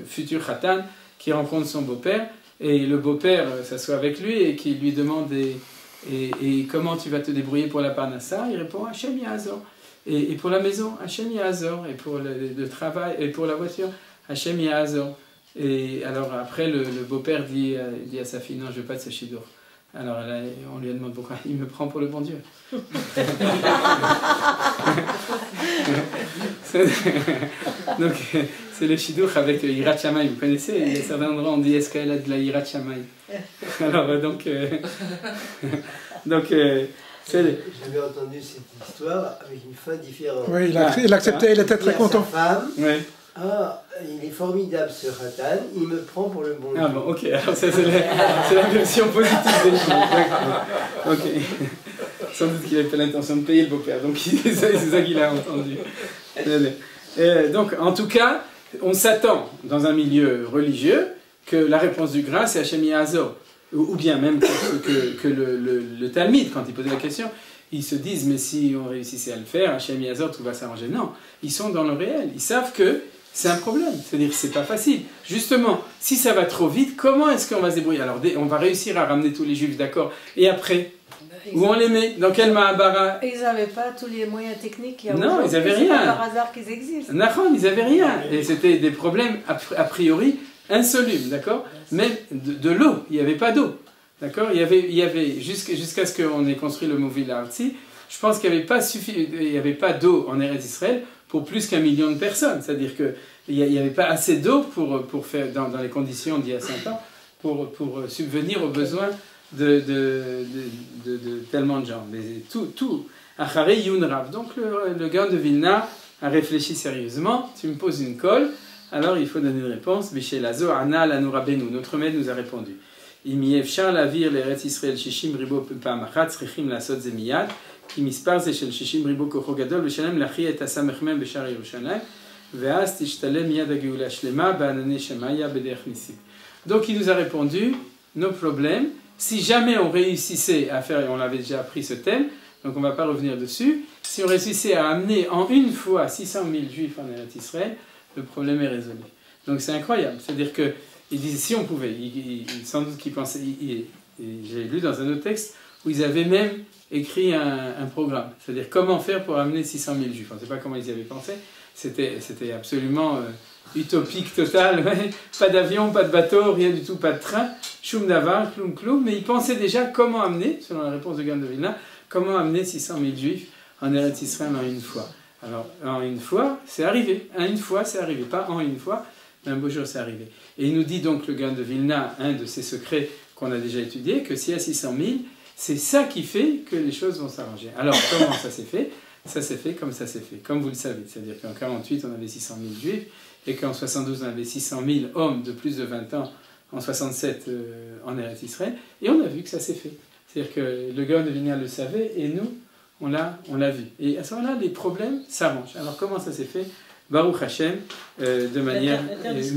futur khatan, qui rencontre son beau-père, et le beau-père s'assoit avec lui et qui lui demande et comment tu vas te débrouiller pour la parnassa? Il répond Hachem Yahazor. Et pour la maison, Hachem Yahazor. Et pour le travail, et pour la voiture, Hachem Yahazor. Et alors après, le beau-père dit à sa fille, non, je ne veux pas de ce chidour. Alors là, on lui demande pourquoi il me prend pour le bon Dieu. Donc c'est le chidour avec Yirat Shamayim, vous connaissez? Il y a certains endroits où on dit est-ce qu'elle a de la Yirat Shamayim? Alors J'avais entendu cette histoire avec une fin différente. Oui, il acceptait, il était très content. Femme, il est formidable ce Khatan, il me prend pour le bon Dieu. Ah bon, ok, alors ça c'est la version positive des choses. D'accord. Ok. Sans doute qu'il n'avait pas l'intention de payer le beau-père, donc c'est ça qu'il a entendu. Donc, en tout cas, on s'attend dans un milieu religieux que la réponse du gras c'est Hachem Yahazor. Ou bien même que le Talmide, quand il posait la question, ils se disent mais si on réussissait à le faire, Hachem Yahazor, tout va s'arranger. Non, ils sont dans le réel. Ils savent que c'est un problème. C'est-à-dire que c'est pas facile. Justement, si ça va trop vite, comment est-ce qu'on va se débrouiller? Alors, on va réussir à ramener tous les juifs, d'accord. Et après, où on les met? Dans quel Mahabara? Ils n'avaient pas tous les moyens techniques. Non, ils n'avaient rien. C'est pas par hasard qu'ils existent. D'accord, ils n'avaient rien. Et c'était des problèmes a priori insolubles, d'accord. Même de l'eau, il n'y avait pas d'eau. D'accord, il y avait jusqu'à ce qu'on ait construit le Mouvil Artsi, je pense qu'il n'y avait pas d'eau en Eretz Israël pour plus qu'1 million de personnes. C'est-à-dire qu'il n'y avait pas assez d'eau pour faire, dans les conditions d'il y a 5 ans, pour subvenir aux besoins de tellement de gens. Mais tout, Acharei Yunrav. Donc le Gaon de Vilna a réfléchi sérieusement. Tu me poses une colle, alors il faut donner une réponse. Bishelazo Ana Lanu Rabbeinu. Notre maître nous a répondu. אם יהיה אפשר להעביר לארץ ישראל 60 ריבו פעם אחת, צריכים לעשות זה מיד, כי מספר זה של 60 ריבו כוחו גדול, ושלם להכריע את הסמ"ם בשער ירושלים, ואז תשתלם מיד הגאולה השלמה בענני שמאיה בדרך ניסית. Donc il nous a répondu, nos problèmes, si jamais on réussissait à faire, et on avait déjà appris ce thème, donc on ne va pas revenir dessus, si on réussissait à amener en une fois 600 000 juifs en Eretz Israël, le problème est résolu. Donc c'est incroyable, c'est-à-dire que ils disaient si on pouvait, sans doute qu'ils pensaient, j'ai lu dans un autre texte où ils avaient même écrit un programme, c'est-à-dire comment faire pour amener 600 000 juifs. On ne sait pas comment ils y avaient pensé, c'était absolument utopique total, ouais. Pas d'avion, pas de bateau, rien du tout, pas de train, choum davar, cloum cloum, mais ils pensaient déjà comment amener, selon la réponse de Gaon de Vilna, comment amener 600 000 juifs en Eretz Israël en une fois. Alors en une fois, c'est arrivé, pas en une fois, mais un beau jour c'est arrivé. Et il nous dit donc le Gaon de Vilna, un de ses secrets qu'on a déjà étudié, que s'il y a 600 000, c'est ça qui fait que les choses vont s'arranger. Alors comment ça s'est fait? Ça s'est fait comme ça s'est fait, comme vous le savez. C'est-à-dire qu'en 48 on avait 600 000 juifs, et qu'en 72 on avait 600 000 hommes de plus de 20 ans, en 67 en Eretz Israël, et on a vu que ça s'est fait. C'est-à-dire que le Gaon de Vilna le savait, et nous, on l'a vu. Et à ce moment-là, les problèmes s'arrangent. Alors comment ça s'est fait? Baruch Hashem, de manière miraculeuse.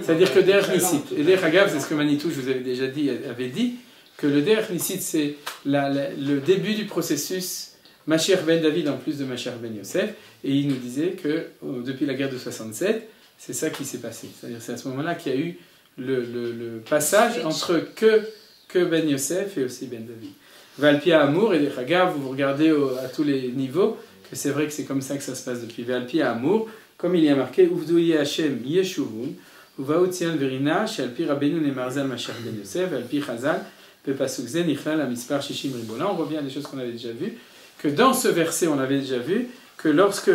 C'est-à-dire que Derech Nissit, et Derech Agav, c'est ce que Manitou, je vous avais déjà dit, avait dit, que le Derech Nissit, c'est le début du processus Mashiach ben David en plus de Mashiach ben Yosef, et il nous disait que depuis la guerre de 67, c'est ça qui s'est passé. C'est-à-dire c'est à ce moment-là qu'il y a eu le passage entre que ben Yosef et aussi ben David. Valpia Amour et les Chagav, vous regardez à tous les niveaux, que c'est vrai que c'est comme ça que ça se passe depuis. Valpia Amour, comme il y a marqué, Uvdouye Hashem Yeshuvun, Uvaoutian Verina, Shalpi Rabbeinu Nemarzal Mashiach ben Yosef, Valpi Chazal, Pepasukze, Nichlal, Amispar, Shishim Ribola. On revient à des choses qu'on avait déjà vues, que dans ce verset, on avait déjà vu, que lorsque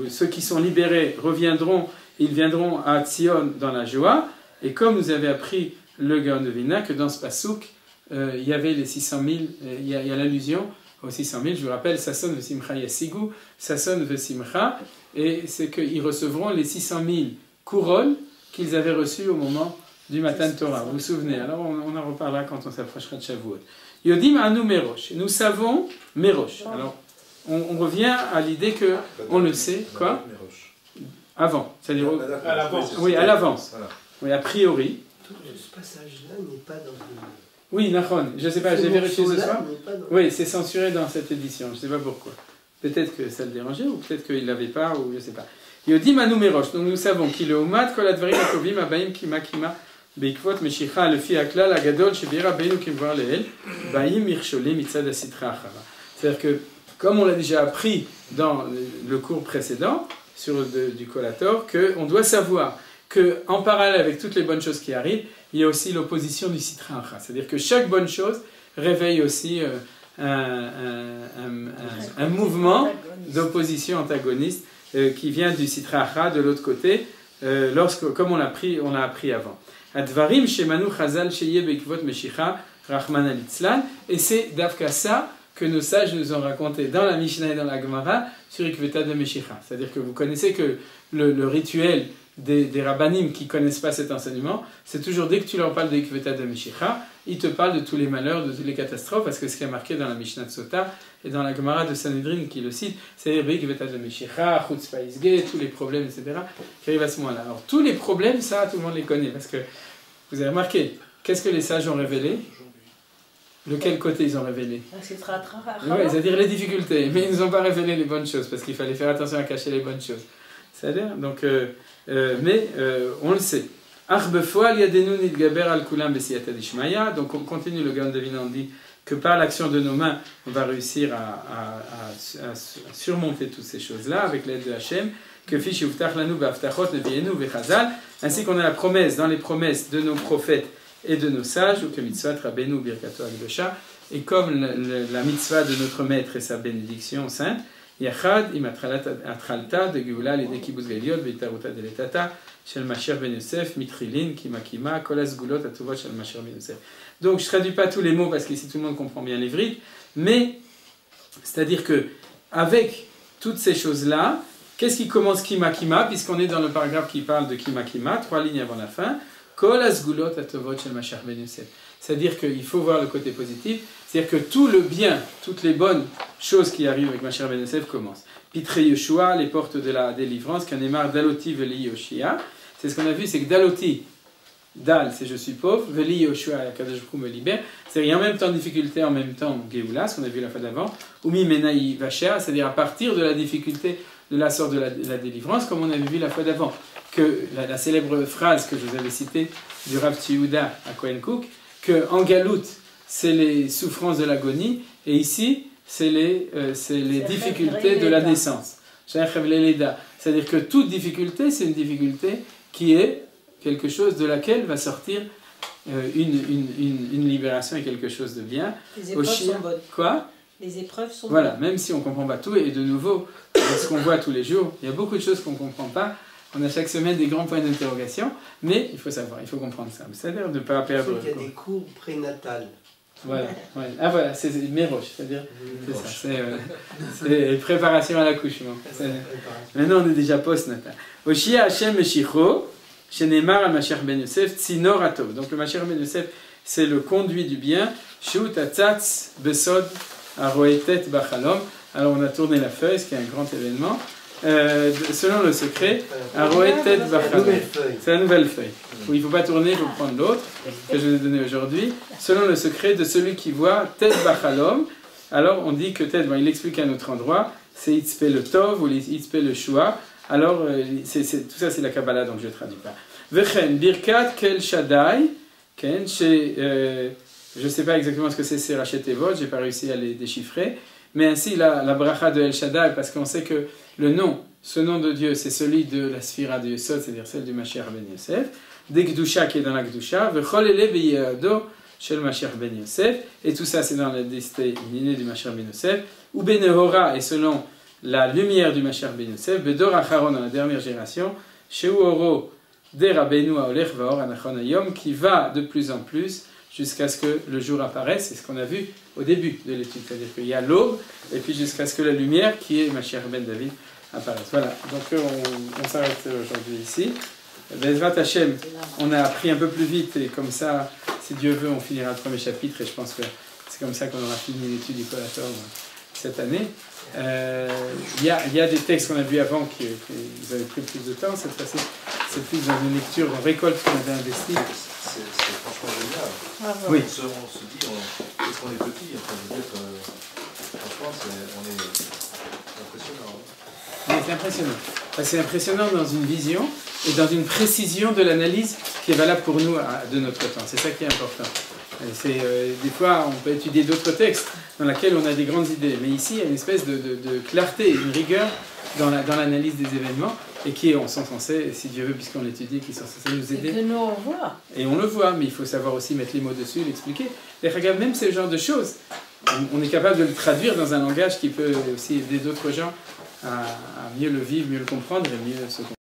ceux qui sont libérés reviendront, ils viendront à Tzion dans la joie, et comme nous avait appris le Gaon de Vilna, que dans ce pasouk, il y avait les 600 000, il y a l'allusion aux 600 000, je vous rappelle, Sasson Vesimcha Yassigu, Sasson Vesimcha, et c'est qu'ils recevront les 600 000 couronnes qu'ils avaient reçues au moment du Matan Torah, vous vous souvenez, alors on en reparlera quand on s'approchera de Shavuot. Yodim Anu Merosh, nous savons Merosh, alors on revient à l'idée que on le sait, quoi? Avant, c'est-à-dire à l'avance. Oui, à l'avance, oui, a priori. Tout ce passage-là n'est pas dans une... Oui, Nachon, je ne sais pas, j'ai vérifié ce soir. Oui, c'est censuré dans cette édition, je ne sais pas pourquoi. Peut-être que ça le dérangeait, ou peut-être qu'il ne l'avait pas, ou je ne sais pas. Yodim Anu Merosh, donc nous savons qu'il est Omat, Kol Advarim Atovim, Abaim Kima Kima, Beikvot Meshicha, le Fi Aklal, Agadol, Shebira Beinu Kimvar Leel, Baim Mircholé, Mitzad Asitra Achara. C'est-à-dire que, comme on l'a déjà appris dans le cours précédent, sur du Collator, qu'on doit savoir qu'en parallèle avec toutes les bonnes choses qui arrivent, il y a aussi l'opposition du Sitra Achra. C'est-à-dire que chaque bonne chose réveille aussi un mouvement d'opposition antagoniste qui vient du Sitra Achra de l'autre côté, comme on l'a appris avant. Advarim shemanu chazal sheye beikvot meshicha rachman alitzlan, et c'est d'Avka ça que nos sages nous ont raconté dans la Mishnah et dans la Gemara sur Ikveta de Meshicha. C'est-à-dire que vous connaissez que le rituel des rabbanim qui ne connaissent pas cet enseignement, c'est toujours dès que tu leur parles de Ikveta de Meshicha, ils te parlent de tous les malheurs, de toutes les catastrophes, parce que ce qui est marqué dans la Mishnah de Sota et dans la Gemara de Sanhedrin qui le cite, c'est Ikveta de Meshicha, Chutzpah Isge, tous les problèmes, etc., qui arrivent à ce moment-là. Alors tous les problèmes, ça, tout le monde les connaît, parce que vous avez remarqué, qu'est-ce que les sages ont révélé? Lequel côté ils ont révélé? C'est très rare. Oui, c'est-à-dire les difficultés, mais ils nous ont pas révélé les bonnes choses, parce qu'il fallait faire attention à cacher les bonnes choses. C'est-à-dire, donc, on le sait. Donc on continue, le Gaon de Vilna dit que par l'action de nos mains, on va réussir à surmonter toutes ces choses-là avec l'aide de Hachem. Ainsi qu'on a la promesse dans les promesses de nos prophètes et de nos sages, ou que mitzvah rabbeinu birkato agdosha, et comme la mitzvah de notre maître et sa bénédiction sainte, yachad im atralta de geula l'idée kibbutz galiot v'itaruta de l'etata shel Mashiach ben Yosef mitrilin kimakima kol hasgulot atuvot shel Mashiach ben Yosef. Donc je ne traduis pas tous les mots parce qu'ici tout le monde comprend bien l'ivrit, mais c'est-à-dire que avec toutes ces choses-là, qu'est-ce qui commence kimakima, puisqu'on est dans le paragraphe qui parle de kimakima, 3 lignes avant la fin, kol hasgulot atuvot shel Mashiach ben Yosef. C'est-à-dire qu'il faut voir le côté positif, c'est-à-dire que tout le bien, toutes les bonnes choses qui arrivent avec Mashiach ben Yosef commencent. Pitre Yoshua, les portes de la délivrance, Kanemar Daloti Veli Yoshia. C'est ce qu'on a vu, c'est que Daloti, Dal, c'est je suis pauvre, Veli Yoshua, Kadosh Baruch Hu me libère. C'est-à-dire en même temps difficulté, en même temps Géoula, ce qu'on a vu la fois d'avant. Umi Menaï Vacher, c'est-à-dire à partir de la difficulté de la sorte de la délivrance, comme on avait vu la fois d'avant, que la célèbre phrase que je vous avais citée du Rav Tziyuda à Kohen Cook, qu'en Galout, c'est les souffrances de l'agonie, et ici, c'est les difficultés de la naissance. C'est-à-dire que toute difficulté, c'est une difficulté qui est quelque chose de laquelle va sortir une libération et quelque chose de bien. Les épreuves sont bonnes. Quoi? Les épreuves sont Voilà, bonnes. même si on ne comprend pas tout, et de nouveau, ce qu'on voit tous les jours, il y a beaucoup de choses qu'on ne comprend pas. On a chaque semaine des grands points d'interrogation, mais il faut savoir, il faut comprendre ça. C'est-à-dire de ne pas perdre... Il y a des cours prénatales. Voilà, ouais. Ah voilà, c'est Méroche, c'est-à-dire, c'est préparation à l'accouchement. Maintenant on est déjà post-natal. Oshia Hashem Meshicho, Shenemar al Mashiach ben Yosef, Tzinor Atov. Donc le Mashiach ben Yosef, c'est le conduit du bien. Shut Atzatz Besod Aroetet Bachalom. Alors on a tourné la feuille, ce qui est un grand événement. Selon le secret, Aroetet Bachalom. C'est la nouvelle feuille. Où il ne faut pas tourner, il faut prendre l'autre que je vous ai donné aujourd'hui. Selon le secret de celui qui voit Tet Bachalom. Alors on dit que Tet, il explique à un autre endroit, c'est Itzpe le Tov ou Itzpe le Shua. Alors tout ça c'est la Kabbalah, donc je ne traduis pas. Vechen Birkat Kel Shaddai. Je ne sais pas exactement ce que c'est Rachet Tevot, je n'ai pas réussi à les déchiffrer. Mais ainsi la bracha de El Shaddai, parce qu'on sait que ce nom de Dieu, c'est celui de la Sphira de Yesod, c'est-à-dire celle du Mashiach ben Yosef. Des Gdusha qui est dans la Gdusha, Vecholele Beyado Shel Mashiach ben Yosef, et tout ça c'est dans la destinée du Mashiach ben Yosef, ou Benehora est selon la lumière du Mashiach ben Yosef, Bedor Acharon dans la dernière génération, Sheu Oro de Rabbeinu Haolech Vaor Anachon Hayom, qui va de plus en plus jusqu'à ce que le jour apparaisse, c'est ce qu'on a vu au début de l'étude, c'est-à-dire qu'il y a l'aube, et puis jusqu'à ce que la lumière, qui est Mashiach ben David, apparaisse. Voilà, donc on s'arrête aujourd'hui ici. Bezrat Hashem, on a appris un peu plus vite, et comme ça, si Dieu veut, on finira le premier chapitre, et je pense que c'est comme ça qu'on aura fini l'étude du Kohator cette année. Il y a des textes qu'on a vus avant qui vous avez pris plus de temps, cette fois-ci, c'est plus dans une lecture, on récolte ce qu'on avait investi. C'est franchement génial. Ah, oui. On se dit, est-ce qu'on est petit, franchement, on est impressionnant. Oui, c'est impressionnant. C'est impressionnant dans une vision et dans une précision de l'analyse qui est valable pour nous de notre temps. C'est ça qui est important. Des fois, on peut étudier d'autres textes dans lesquels on a des grandes idées. Mais ici, il y a une espèce de clarté, une rigueur dans l'analyse des événements et qui sont censés, si Dieu veut, puisqu'on l'étudie, qui sont censés nous aider. Et que nous, on voit. Et on le voit, mais il faut savoir aussi mettre les mots dessus, l'expliquer. Et regarde, même ce genre de choses, on est capable de le traduire dans un langage qui peut aussi aider d'autres gens à mieux le vivre, mieux le comprendre et mieux se comprendre.